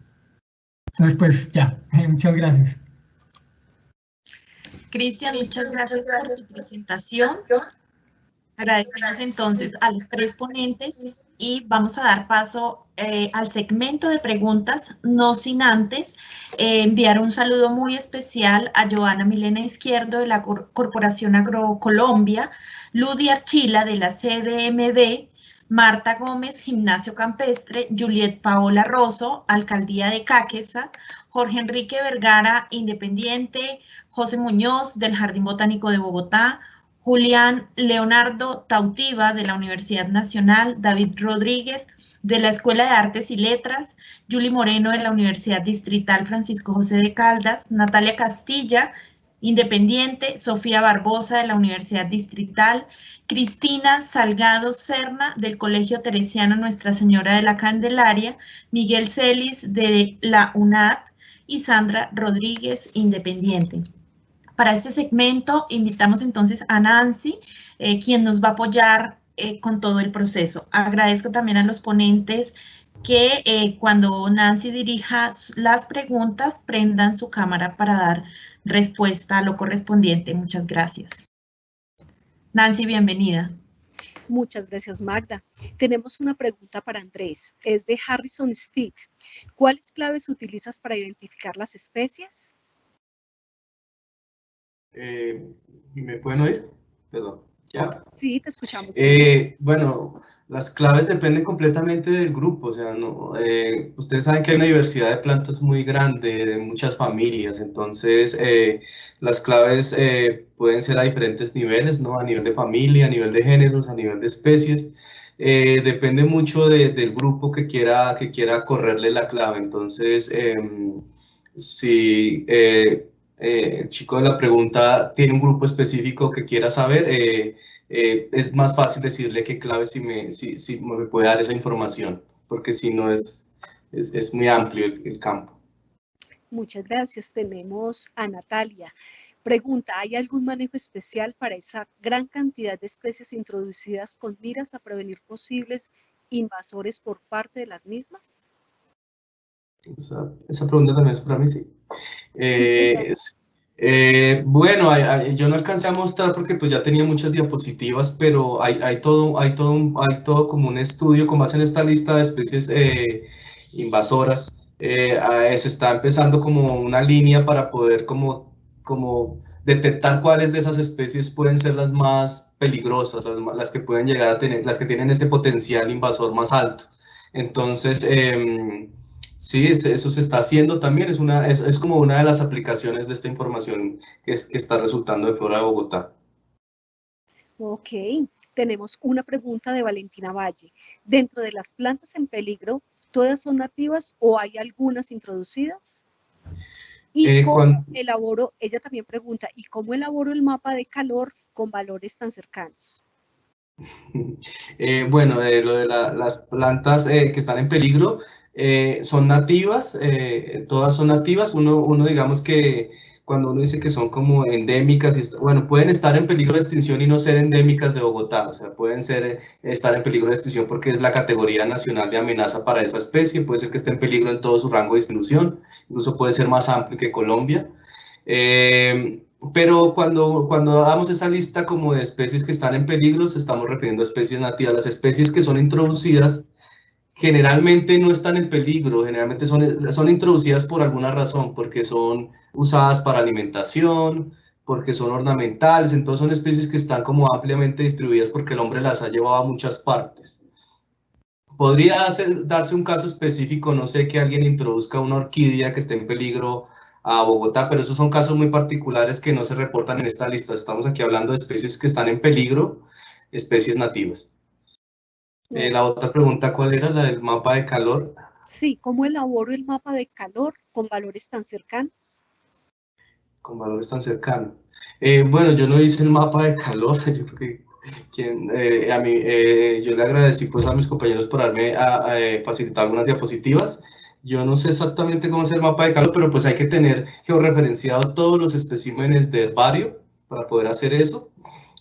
Entonces, pues ya, muchas gracias. Cristian, muchas gracias por tu presentación. Agradecemos entonces a los tres ponentes y vamos a dar paso al segmento de preguntas, no sin antes enviar un saludo muy especial a Joana Milena Izquierdo de la Corporación Agrocolombia, Ludy Archila de la CDMB, Marta Gómez, Gimnasio Campestre, Juliet Paola Rosso, Alcaldía de Caquesa, Jorge Enrique Vergara, Independiente, José Muñoz del Jardín Botánico de Bogotá, Julián Leonardo Tautiva de la Universidad Nacional, David Rodríguez de la Escuela de Artes y Letras, Juli Moreno de la Universidad Distrital Francisco José de Caldas, Natalia Castilla, Independiente, Sofía Barbosa de la Universidad Distrital, Cristina Salgado Serna del Colegio Teresiano Nuestra Señora de la Candelaria, Miguel Celis de la UNAD y Sandra Rodríguez, Independiente. Para este segmento invitamos entonces a Nancy, quien nos va a apoyar con todo el proceso. Agradezco también a los ponentes que cuando Nancy dirija las preguntas prendan su cámara para dar respuesta a lo correspondiente. Muchas gracias. Nancy, bienvenida. Muchas gracias, Magda. Tenemos una pregunta para Andrés. Es de Harrison Steed. ¿Cuáles claves utilizas para identificar las especies? ¿Me pueden oír? Perdón. ¿Ya? Sí, te escuchamos. Bueno, las claves dependen completamente del grupo, o sea, no, ustedes saben que hay una diversidad de plantas muy grande, de muchas familias, entonces las claves pueden ser a diferentes niveles, ¿no? A nivel de familia, a nivel de géneros, a nivel de especies. Depende mucho del grupo que quiera correrle la clave, entonces si el chico de la pregunta tiene un grupo específico que quiera saber, es más fácil decirle qué clave si me puede dar esa información, porque si no es muy amplio el campo. Muchas gracias. Tenemos a Natalia. Pregunta, ¿hay algún manejo especial para esa gran cantidad de especies introducidas con miras a prevenir posibles invasores por parte de las mismas? Esa pregunta también es para mí, sí. Bueno, yo no alcancé a mostrar porque pues ya tenía muchas diapositivas, pero hay todo como un estudio con base en esta lista de especies invasoras. Se está empezando como una línea para poder como detectar cuáles de esas especies pueden ser las más peligrosas, las que pueden llegar a tener, las que tienen ese potencial invasor más alto. Entonces, sí, eso se está haciendo también, es como una de las aplicaciones de esta información que está resultando de Flora de Bogotá. Ok, tenemos una pregunta de Valentina Valle. Dentro de las plantas en peligro, ¿todas son nativas o hay algunas introducidas? Y cómo elaboro, ella también pregunta, ¿y cómo elaboro el mapa de calor con valores tan cercanos? Bueno, lo de las plantas que están en peligro son nativas, todas son nativas. Uno digamos que cuando uno dice que son como endémicas, bueno, pueden estar en peligro de extinción y no ser endémicas de Bogotá, o sea, pueden estar en peligro de extinción porque es la categoría nacional de amenaza para esa especie, puede ser que esté en peligro en todo su rango de distribución, incluso puede ser más amplio que Colombia. Pero cuando damos esa lista como de especies que están en peligro, estamos refiriendo a especies nativas. Las especies que son introducidas generalmente no están en peligro, generalmente son introducidas por alguna razón, porque son usadas para alimentación, porque son ornamentales, entonces son especies que están como ampliamente distribuidas porque el hombre las ha llevado a muchas partes. Podría darse un caso específico, no sé, que alguien introduzca una orquídea que esté en peligro a Bogotá, pero esos son casos muy particulares que no se reportan en esta lista. Estamos aquí hablando de especies que están en peligro, especies nativas. La otra pregunta, ¿cuál era? La del mapa de calor. Sí, ¿cómo elaboro el mapa de calor con valores tan cercanos? Con valores tan cercanos. Bueno, yo no hice el mapa de calor, yo creo que yo le agradecí pues a mis compañeros por haberme facilitado algunas diapositivas. Yo no sé exactamente cómo hacer el mapa de calor, pero pues hay que tener georreferenciado todos los especímenes de herbario para poder hacer eso.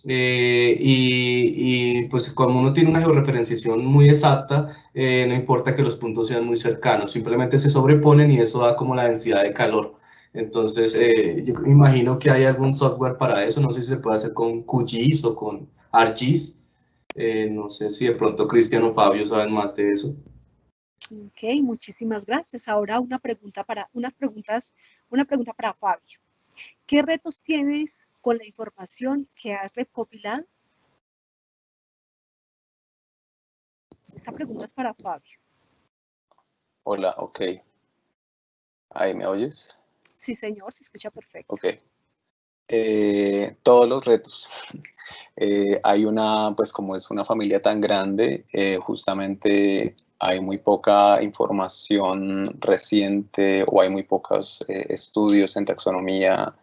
Y pues como uno tiene una georreferenciación muy exacta, no importa que los puntos sean muy cercanos, simplemente se sobreponen y eso da como la densidad de calor. Entonces, yo me imagino que hay algún software para eso, no sé si se puede hacer con QGIS o con ArcGIS. No sé si de pronto Cristian o Fabio saben más de eso. Ok, muchísimas gracias. Ahora una pregunta para Fabio. ¿Qué retos tienes con la información que has recopilado? Esta pregunta es para Fabio. Hola, ok. ¿Ahí me oyes? Sí, señor, se escucha perfecto. Ok. Todos los retos. Hay pues como es una familia tan grande, justamente hay muy poca información reciente o hay muy pocos estudios en taxonomía.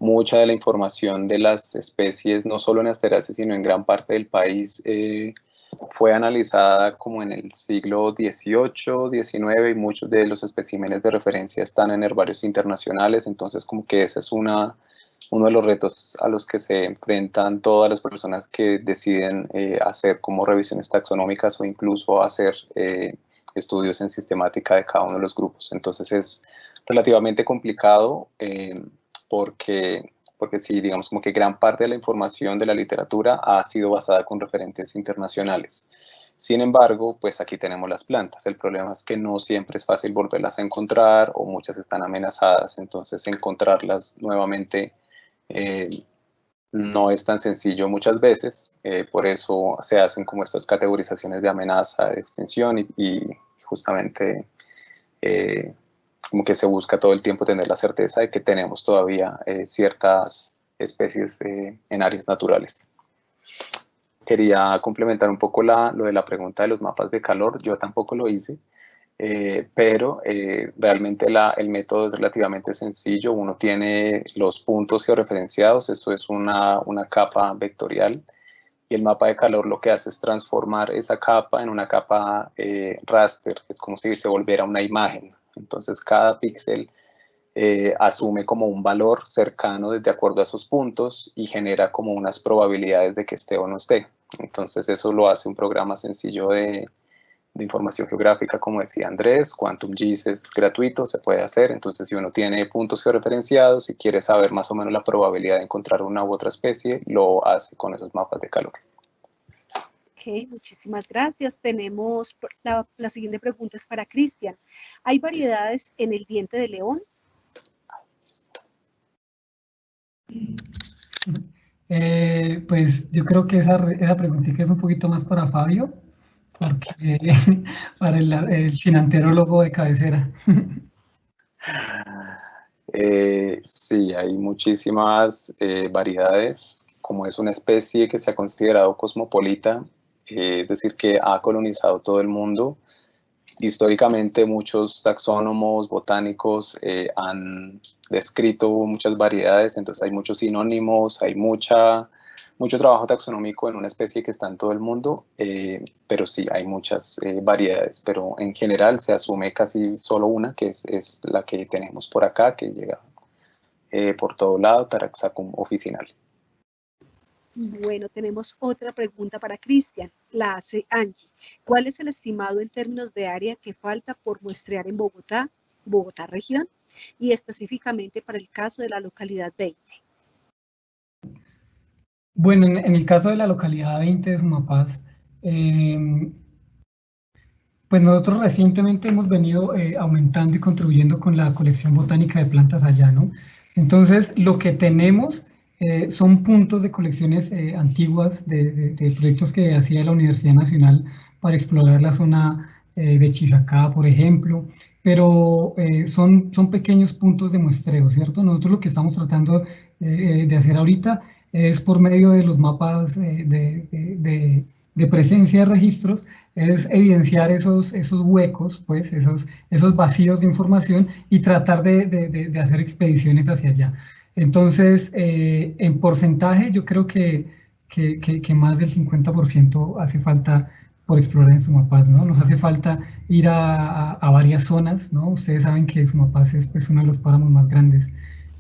Mucha de la información de las especies, no solo en Asteraceae, sino en gran parte del país, fue analizada como en el siglo XVIII, XIX, y muchos de los especímenes de referencia están en herbarios internacionales, entonces como que ese es uno de los retos a los que se enfrentan todas las personas que deciden hacer como revisiones taxonómicas o incluso hacer estudios en sistemática de cada uno de los grupos. Entonces es relativamente complicado porque sí, digamos como que gran parte de la información de la literatura ha sido basada con referentes internacionales. Sin embargo, pues aquí tenemos las plantas. El problema es que no siempre es fácil volverlas a encontrar o muchas están amenazadas, entonces encontrarlas nuevamente no es tan sencillo muchas veces, por eso se hacen como estas categorizaciones de amenaza, de extinción y justamente como que se busca todo el tiempo tener la certeza de que tenemos todavía ciertas especies en áreas naturales. Quería complementar un poco lo de la pregunta de los mapas de calor. Yo tampoco lo hice, pero realmente el método es relativamente sencillo. Uno tiene los puntos georreferenciados, eso es una capa vectorial, y el mapa de calor lo que hace es transformar esa capa en una capa raster, es como si se volviera una imagen. Entonces cada píxel asume como un valor cercano de acuerdo a esos puntos y genera como unas probabilidades de que esté o no esté. Entonces eso lo hace un programa sencillo de información geográfica, como decía Andrés. QuantumGIS es gratuito, se puede hacer. Entonces si uno tiene puntos georreferenciados y quiere saber más o menos la probabilidad de encontrar una u otra especie, lo hace con esos mapas de calor. Ok, muchísimas gracias. Tenemos la siguiente pregunta es para Cristian. ¿Hay variedades en el diente de león? Pues yo creo que esa preguntita es un poquito más para Fabio, porque para el finanterólogo de cabecera. Sí, hay muchísimas variedades. Como es una especie que se ha considerado cosmopolita, es decir, que ha colonizado todo el mundo, históricamente muchos taxónomos, botánicos han descrito muchas variedades, entonces hay muchos sinónimos, hay mucho trabajo taxonómico en una especie que está en todo el mundo, pero sí, hay muchas variedades, pero en general se asume casi solo una, que es la que tenemos por acá, que llega por todo lado, Taraxacum officinal. Bueno, tenemos otra pregunta para Cristian. La hace Angie. ¿Cuál es el estimado en términos de área que falta por muestrear en Bogotá región, y específicamente para el caso de la localidad 20? Bueno, en el caso de la localidad 20 de Sumapaz, pues nosotros recientemente hemos venido aumentando y contribuyendo con la colección botánica de plantas allá, ¿no? Entonces, lo que tenemos son puntos de colecciones antiguas de proyectos que hacía la Universidad Nacional para explorar la zona de Chisacá, por ejemplo, pero son pequeños puntos de muestreo, ¿cierto? Nosotros lo que estamos tratando de hacer ahorita es por medio de los mapas de presencia de registros, es evidenciar esos huecos, pues, esos vacíos de información y tratar de hacer expediciones hacia allá. Entonces, en porcentaje, yo creo que más del 50% hace falta por explorar en Sumapaz, ¿no? Nos hace falta ir a varias zonas, ¿no? Ustedes saben que Sumapaz es pues, uno de los páramos más grandes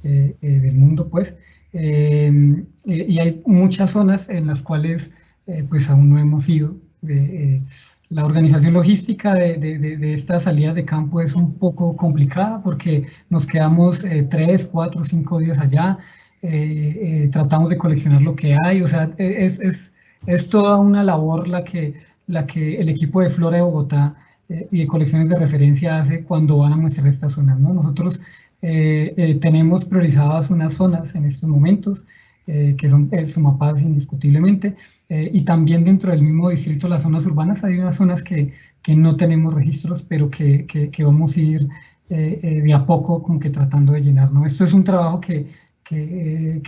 del mundo, pues, y hay muchas zonas en las cuales pues aún no hemos ido. la organización logística de estas salidas de campo es un poco complicada porque nos quedamos 3, 4, 5 días allá, tratamos de coleccionar lo que hay, o sea, es toda una labor la que el equipo de Flora de Bogotá y de colecciones de referencia hace cuando van a muestrar estas zonas, ¿no? Nosotros tenemos priorizadas unas zonas en estos momentos, que son el Sumapaz indiscutiblemente, y también dentro del mismo distrito, las zonas urbanas, hay unas zonas que no tenemos registros, pero que vamos a ir de a poco como que tratando de llenar, ¿no? Esto es un trabajo que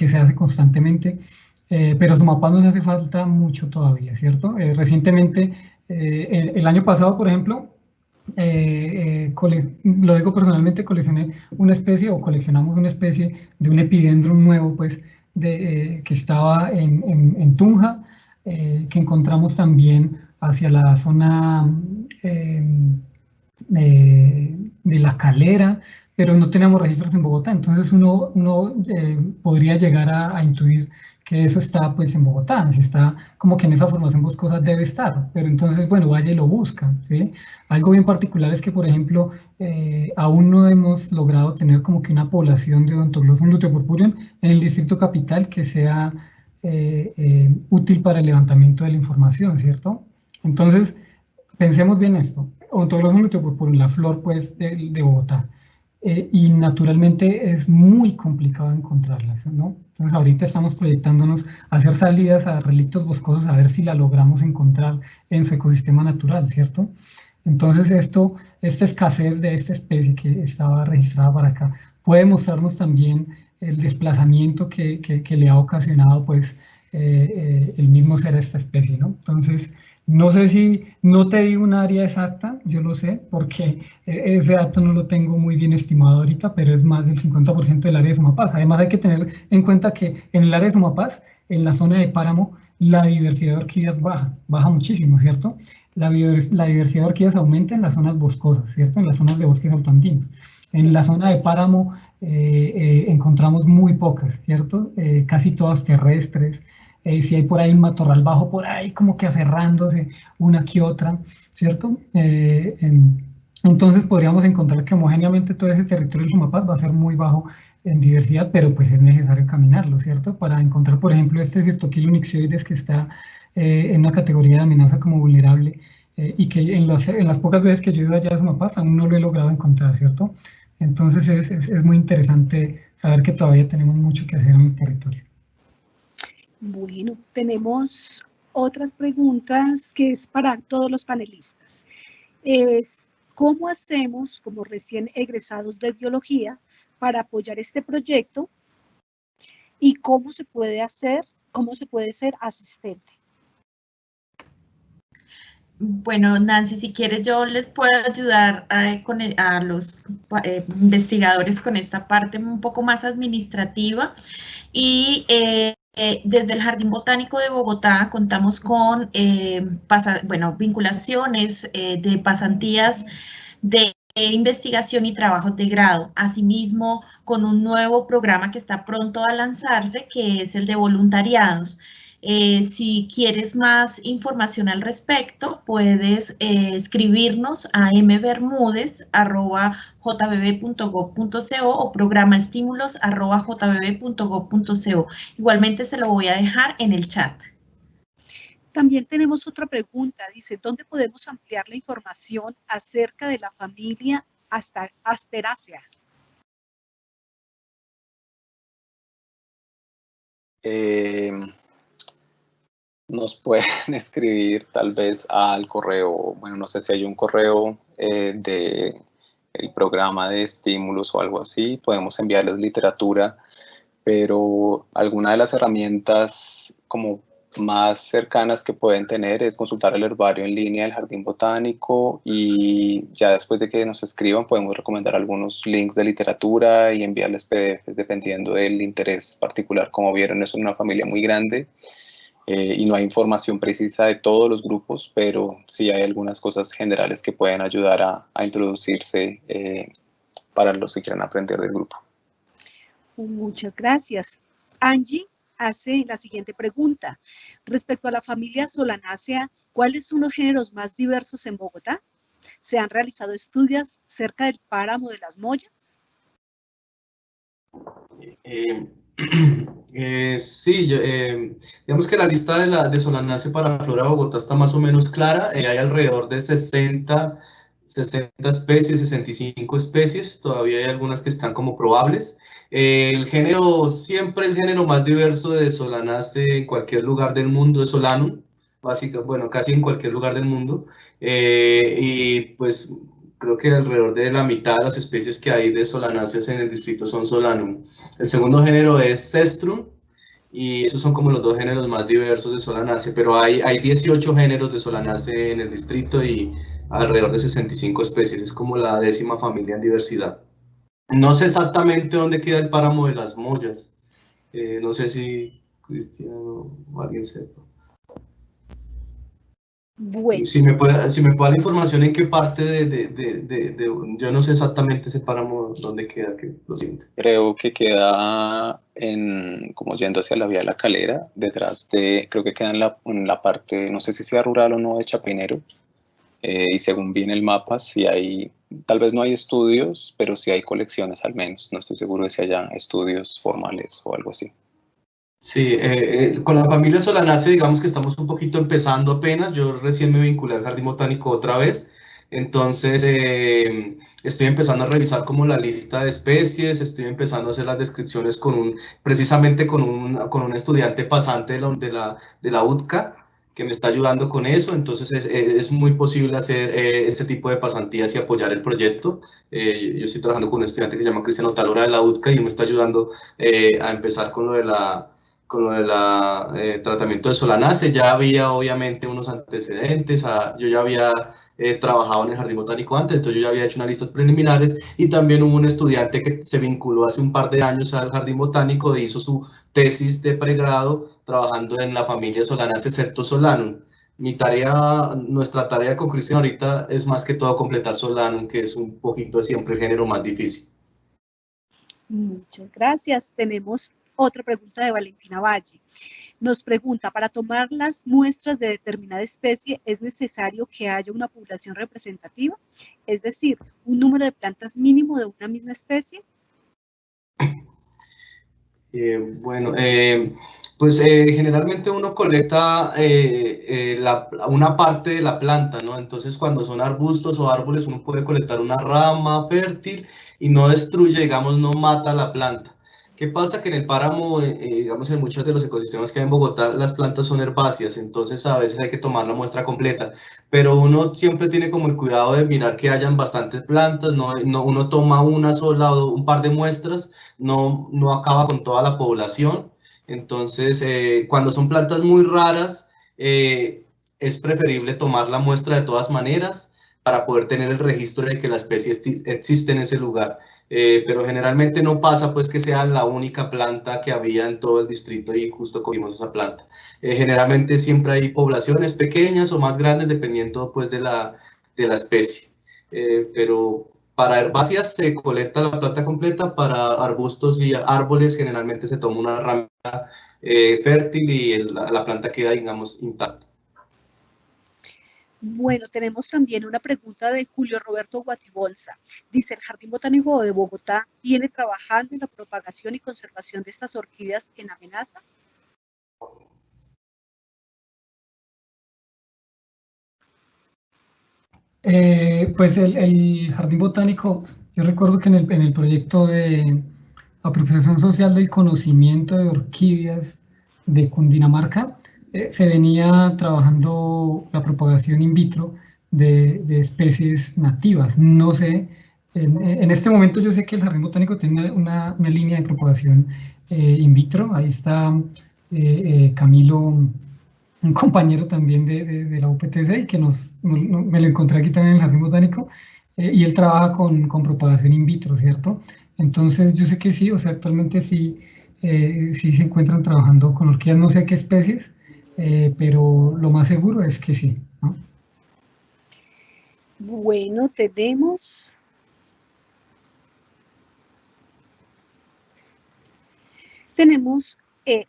se hace constantemente, pero Sumapaz nos hace falta mucho todavía, ¿cierto? Recientemente, el año pasado, por ejemplo, lo digo personalmente, coleccioné una especie o coleccionamos una especie de un epidendrum nuevo, pues, que estaba en Tunja, que encontramos también hacia la zona de La Calera, pero no teníamos registros en Bogotá, entonces uno podría llegar a intuir que eso está pues en Bogotá, si está como que en esa formación boscosa debe estar, pero entonces bueno, vaya y lo busca, ¿sí? Algo bien particular es que, por ejemplo, aún no hemos logrado tener como que una población de Odontoglossum luteopurpureum en el distrito capital que sea útil para el levantamiento de la información, ¿cierto? Entonces, pensemos bien esto, Odontoglossum luteopurpureum, la flor pues de Bogotá, y naturalmente es muy complicado encontrarlas, ¿no? Entonces ahorita estamos proyectándonos a hacer salidas a relictos boscosos a ver si la logramos encontrar en su ecosistema natural, ¿cierto? Entonces esta escasez de esta especie que estaba registrada para acá puede mostrarnos también el desplazamiento que le ha ocasionado pues el mismo ser a esta especie, ¿no? Entonces, no sé si, no te digo un área exacta, yo lo sé, porque ese dato no lo tengo muy bien estimado ahorita, pero es más del 50% del área de Sumapaz. Además hay que tener en cuenta que en el área de Sumapaz, en la zona de páramo, la diversidad de orquídeas baja muchísimo, ¿cierto? La diversidad de orquídeas aumenta en las zonas boscosas, ¿cierto? En las zonas de bosques altoandinos. En la zona de páramo encontramos muy pocas, ¿cierto? Casi todas terrestres. Si hay por ahí un matorral bajo, por ahí como que aferrándose una que otra, ¿cierto? Entonces podríamos encontrar que homogéneamente todo ese territorio del Sumapaz va a ser muy bajo en diversidad, pero pues es necesario caminarlo, ¿cierto? Para encontrar, por ejemplo, este Certoquilum ixioides que está en una categoría de amenaza como vulnerable y que en las pocas veces que yo he ido allá a Sumapaz aún no lo he logrado encontrar, ¿cierto? Entonces es muy interesante saber que todavía tenemos mucho que hacer en el territorio. Bueno, tenemos otras preguntas que es para todos los panelistas. ¿Cómo hacemos como recién egresados de biología para apoyar este proyecto? ¿Y cómo se puede ser asistente? Bueno, Nancy, si quieres yo les puedo ayudar a los investigadores con esta parte un poco más administrativa y desde el Jardín Botánico de Bogotá contamos con vinculaciones de pasantías de investigación y trabajos de grado, asimismo con un nuevo programa que está pronto a lanzarse, que es el de voluntariados. Si quieres más información al respecto, puedes escribirnos a mbermudez@jbb.gov.co o programaestímulos@jbb.gov.co. Igualmente se lo voy a dejar en el chat. También tenemos otra pregunta, dice, ¿dónde podemos ampliar la información acerca de la familia Asteracea? Nos pueden escribir tal vez al correo, bueno, no sé si hay un correo del programa de estímulos o algo así, podemos enviarles literatura, pero alguna de las herramientas como más cercanas que pueden tener es consultar el herbario en línea del Jardín Botánico y ya después de que nos escriban podemos recomendar algunos links de literatura y enviarles PDFs dependiendo del interés particular. Como vieron, es una familia muy grande y no hay información precisa de todos los grupos, pero sí hay algunas cosas generales que pueden ayudar a introducirse para los que quieran aprender del grupo. Muchas gracias. Angie hace la siguiente pregunta. Respecto a la familia Solanaceae, ¿Cuáles son los géneros más diversos en Bogotá? ¿Se han realizado estudios cerca del páramo de las Mollas? Sí, digamos que la lista de Solanace para Flora Bogotá está más o menos clara. Hay alrededor de 60 especies, 65 especies. Todavía hay algunas que están como probables. Siempre el género más diverso de Solanace en cualquier lugar del mundo es Solanum. Bueno, casi en cualquier lugar del mundo. Y pues creo que alrededor de la mitad de las especies que hay de solanáceas en el distrito son Solanum. El segundo género es Cestrum, y esos son como los dos géneros más diversos de Solanaceae, pero hay 18 géneros de Solanaceae en el distrito y alrededor de 65 especies, es como la 10ª familia en diversidad. No sé exactamente dónde queda el páramo de las Mollas, no sé si Cristiano o alguien sepa. Bueno, Si me puede dar la información en qué parte yo no sé exactamente ese páramo dónde queda, que lo siento. Creo que queda como yendo hacia la vía de la Calera, detrás creo que queda en la parte, no sé si sea rural o no, de Chapinero. Y según vi en el mapa, sí tal vez no hay estudios, pero sí hay colecciones al menos. No estoy seguro de si haya estudios formales o algo así. Sí, con la familia Solanaceae digamos que estamos un poquito empezando apenas. Yo recién me vinculé al Jardín Botánico otra vez, entonces estoy empezando a revisar como la lista de especies, estoy empezando a hacer las descripciones precisamente con un estudiante pasante de la UTCA que me está ayudando con eso, entonces es muy posible hacer este tipo de pasantías y apoyar el proyecto. Yo estoy trabajando con un estudiante que se llama Cristiano Talora de la UTCA y me está ayudando a empezar con lo del tratamiento de Solanaceae. Ya había obviamente unos antecedentes, yo ya había trabajado en el Jardín Botánico antes, entonces yo ya había hecho unas listas preliminares y también hubo un estudiante que se vinculó hace un par de años al Jardín Botánico e hizo su tesis de pregrado trabajando en la familia Solanaceae Septosolanum. Nuestra tarea con Cristian ahorita es más que todo completar Solanum, que es un poquito siempre el género más difícil. muchas gracias. Tenemos otra pregunta de Valentina Valle. Nos pregunta, ¿para tomar las muestras de determinada especie es necesario que haya una población representativa? Es decir, un número de plantas mínimo de una misma especie. Pues generalmente uno colecta una parte de la planta, ¿no? Entonces cuando son arbustos o árboles uno puede colectar una rama fértil y no destruye, digamos, no mata la planta. ¿Qué pasa? Que en el páramo, digamos, en muchos de los ecosistemas que hay en Bogotá, las plantas son herbáceas, entonces a veces hay que tomar la muestra completa, pero uno siempre tiene como el cuidado de mirar que hayan bastantes plantas, uno toma una sola o un par de muestras, no acaba con toda la población. Entonces, cuando son plantas muy raras, es preferible tomar la muestra de todas maneras para poder tener el registro de que la especie existe en ese lugar. Pero generalmente no pasa pues que sea la única planta que había en todo el distrito y justo cogimos esa planta. Generalmente siempre hay poblaciones pequeñas o más grandes dependiendo pues de la especie. Pero para herbáceas se colecta la planta completa, para arbustos y árboles generalmente se toma una rama fértil y la planta queda, digamos, intacta. Bueno, tenemos también una pregunta de Julio Roberto Guatibolsa. Dice, ¿el Jardín Botánico de Bogotá viene trabajando en la propagación y conservación de estas orquídeas en amenaza? Pues el Jardín Botánico, yo recuerdo que en el proyecto de apropiación social del conocimiento de orquídeas de Cundinamarca, se venía trabajando la propagación in vitro de especies nativas. No sé, en este momento yo sé que el Jardín Botánico tiene una línea de propagación in vitro. Ahí está Camilo, un compañero también de la UPTC y que me lo encontré aquí también en el Jardín Botánico, y él trabaja con propagación in vitro, ¿cierto? Entonces yo sé que sí, o sea, actualmente sí, sí se encuentran trabajando con orquídeas, no sé qué especies, pero lo más seguro es que sí, ¿no? Bueno, tenemos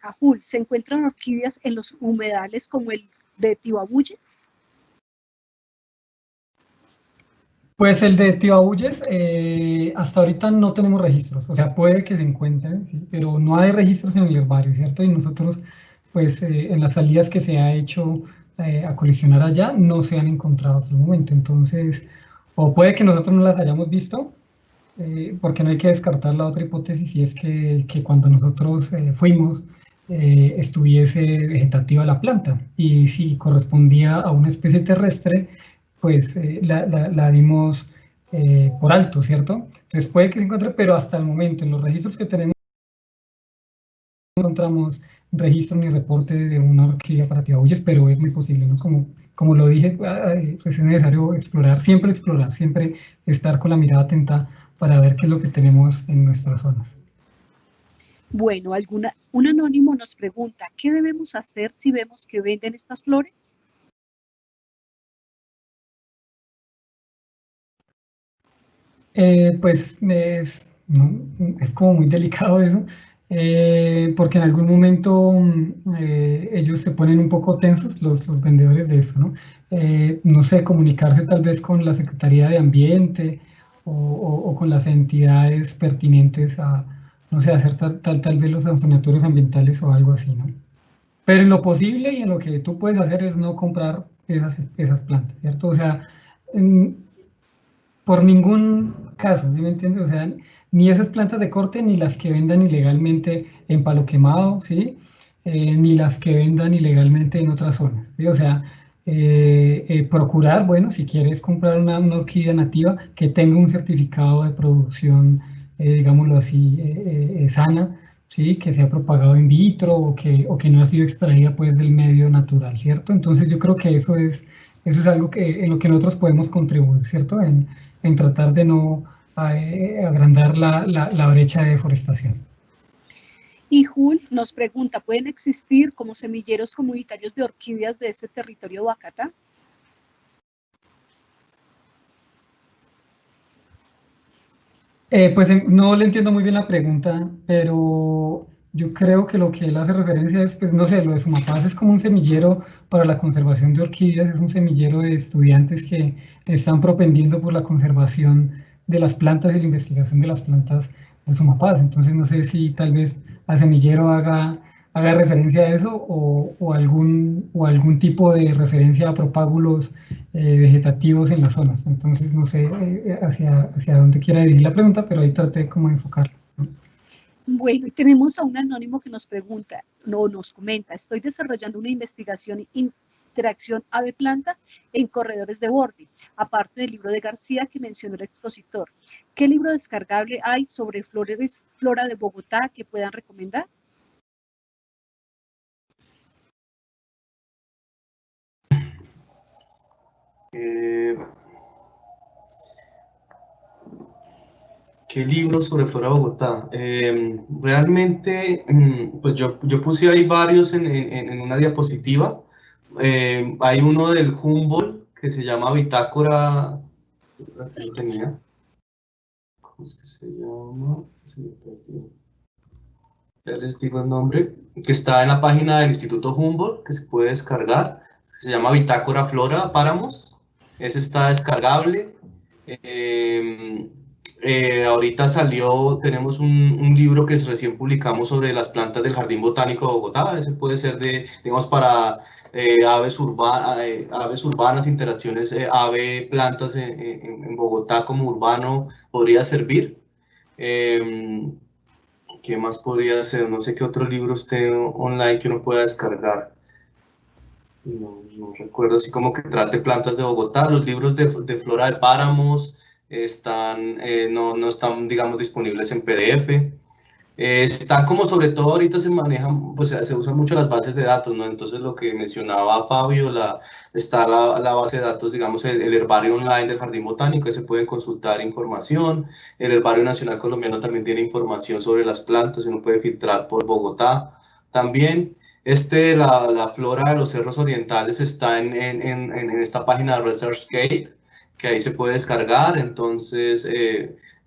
Ajul, ¿se encuentran orquídeas en los humedales como el de Tibabuyes? Pues el de Tibauyes, hasta ahorita no tenemos registros, o sea, puede que se encuentren, ¿sí? Pero no hay registros en el herbario, ¿cierto? Y nosotros, pues en las salidas que se ha hecho a coleccionar allá, no se han encontrado hasta el momento. Entonces, o puede que nosotros no las hayamos visto, porque no hay que descartar la otra hipótesis, y es que cuando nosotros fuimos, estuviese vegetativa la planta, y si correspondía a una especie terrestre, pues la dimos por alto, ¿cierto? Entonces puede que se encuentre, pero hasta el momento en los registros que tenemos no encontramos registro ni reporte de una orquídea para Tibauyes, pero es muy posible, ¿no? Como lo dije, pues es necesario explorar, siempre estar con la mirada atenta para ver qué es lo que tenemos en nuestras zonas. Bueno, un anónimo nos pregunta, ¿qué debemos hacer si vemos que venden estas flores? Pues es como muy delicado eso, porque en algún momento ellos se ponen un poco tensos, los vendedores de eso, ¿no? No sé, comunicarse tal vez con la Secretaría de Ambiente o con las entidades pertinentes a, no sé, hacer tal vez los sanatorios ambientales o algo así, ¿no? Pero en lo posible y en lo que tú puedes hacer es no comprar esas plantas, ¿cierto? O sea, por ningún caso, ¿sí me entiendes? O sea, ni esas plantas de corte, ni las que vendan ilegalmente en Palo Quemado, ¿sí? Ni las que vendan ilegalmente en otras zonas, ¿sí? O sea, procurar, bueno, si quieres comprar una orquídea nativa que tenga un certificado de producción, digámoslo así, sana, ¿sí? Que sea propagado in vitro o que no ha sido extraída pues del medio natural, ¿cierto? Entonces yo creo que eso es algo en lo que nosotros podemos contribuir, ¿cierto? En tratar de no agrandar la brecha de deforestación. Y Jul nos pregunta, ¿pueden existir como semilleros comunitarios de orquídeas de este territorio de Boacatá? Pues no le entiendo muy bien la pregunta, pero yo creo que lo que él hace referencia es, pues no sé, lo de Sumapaz es como un semillero para la conservación de orquídeas, es un semillero de estudiantes que están propendiendo por la conservación de las plantas y la investigación de las plantas de Sumapaz. Entonces no sé si tal vez al semillero haga referencia a eso o algún tipo de referencia a propágulos vegetativos en las zonas. Entonces, no sé hacia dónde quiera dirigir la pregunta, pero ahí traté como de enfocarlo, ¿no? Bueno, y tenemos a un anónimo que nos pregunta, nos comenta, estoy desarrollando una investigación interacción ave-planta en corredores de borde, aparte del libro de García que mencionó el expositor. ¿Qué libro descargable hay sobre flora de Bogotá que puedan recomendar? ¿Qué libros sobre flora de Bogotá? Realmente, pues yo puse ahí varios en una diapositiva. Hay uno del Humboldt que se llama Bitácora. Aquí lo tenía. ¿Cómo es que se llama? Se me perdió. Ya les digo el nombre, que está en la página del Instituto Humboldt, que se puede descargar. Se llama Bitácora Flora Páramos. Ese está descargable. Ahorita tenemos un libro que recién publicamos sobre las plantas del Jardín Botánico de Bogotá. Ese puede ser digamos, para aves urbanas, interacciones ave-plantas en Bogotá como urbano podría servir. ¿Qué más podría ser? No sé qué otro libro esté online que uno pueda descargar. No recuerdo, así como que trate plantas de Bogotá. Los libros de flora de páramos no están, digamos, disponibles en PDF. Están como sobre todo ahorita se manejan, pues se usan mucho las bases de datos, ¿no? Entonces lo que mencionaba Fabio, está la base de datos, digamos, el herbario online del Jardín Botánico, que se puede consultar información. El Herbario Nacional Colombiano también tiene información sobre las plantas, uno puede filtrar por Bogotá también. La flora de los cerros orientales está en esta página de ResearchGate, que ahí se puede descargar. Entonces,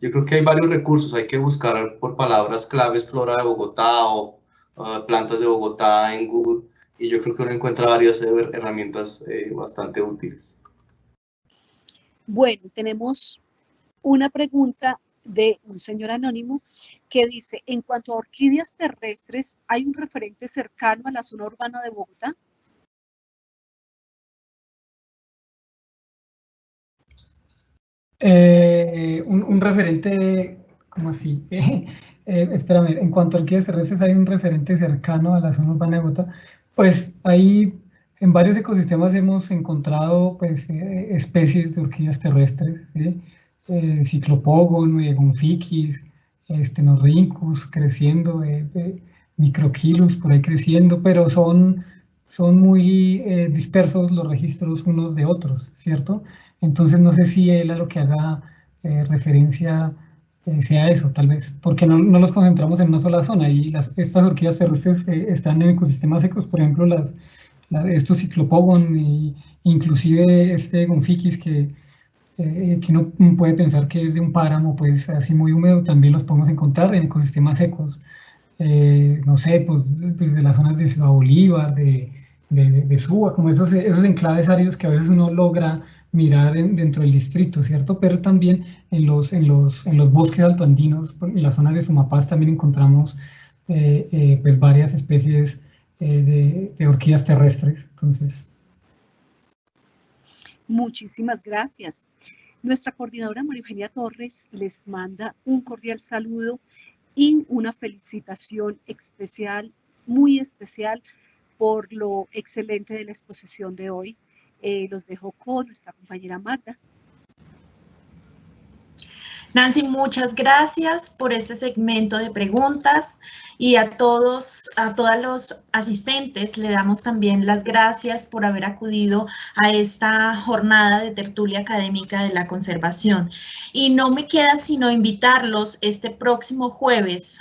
yo creo que hay varios recursos, hay que buscar por palabras claves flora de Bogotá o plantas de Bogotá en Google, y yo creo que uno encuentra varias herramientas bastante útiles. Bueno, tenemos una pregunta de un señor anónimo que dice, en cuanto a orquídeas terrestres, ¿hay un referente cercano a la zona urbana de Bogotá? Un referente, ¿cómo así? Espérame, en cuanto a orquídeas terrestres, hay un referente cercano a la zona urbana de Bogotá. Pues ahí en varios ecosistemas hemos encontrado pues, especies de orquídeas terrestres, ¿sí? Ciclopogon, gonfiquis, Stenorhynchus creciendo, Microchilus por ahí creciendo, pero son muy dispersos los registros unos de otros, ¿cierto? Entonces no sé si él a lo que haga referencia sea eso, tal vez, porque no los concentramos en una sola zona y estas orquídeas terrestres están en ecosistemas secos, por ejemplo, estos ciclopogon e inclusive este gonfiquis que uno puede pensar que es de un páramo, pues así muy húmedo, también los podemos encontrar en ecosistemas secos. No sé, pues desde las zonas de Ciudad Bolívar, de Suba, como esos enclaves áridos que a veces uno logra mirar dentro del distrito, ¿cierto? Pero también en los bosques altoandinos, en la zona de Sumapaz también encontramos pues varias especies de orquídeas terrestres. Entonces, Muchísimas gracias. Nuestra coordinadora María Eugenia Torres les manda un cordial saludo y una felicitación especial, muy especial, por lo excelente de la exposición de hoy. Los dejo con nuestra compañera Magda. Nancy, muchas gracias por este segmento de preguntas y a todos los asistentes le damos también las gracias por haber acudido a esta jornada de tertulia académica de la conservación. Y no me queda sino invitarlos este próximo jueves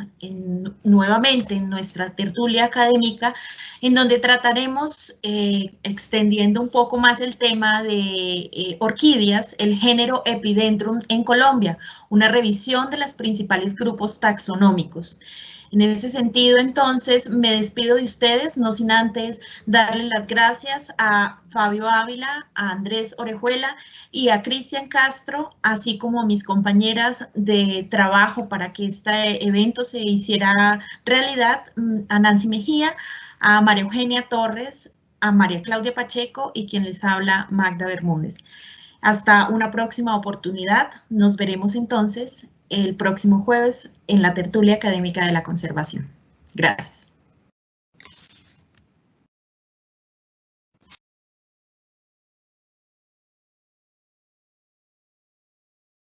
nuevamente en nuestra tertulia académica, en donde trataremos, extendiendo un poco más el tema de orquídeas, el género Epidendrum en Colombia, una revisión de los principales grupos taxonómicos. En ese sentido, entonces, me despido de ustedes, no sin antes darle las gracias a Fabio Ávila, a Andrés Orejuela y a Cristian Castro, así como a mis compañeras de trabajo para que este evento se hiciera realidad, a Nancy Mejía, a María Eugenia Torres, a María Claudia Pacheco y quien les habla, Magda Bermúdez. Hasta una próxima oportunidad. Nos veremos entonces el próximo jueves en la tertulia académica de la conservación. Gracias.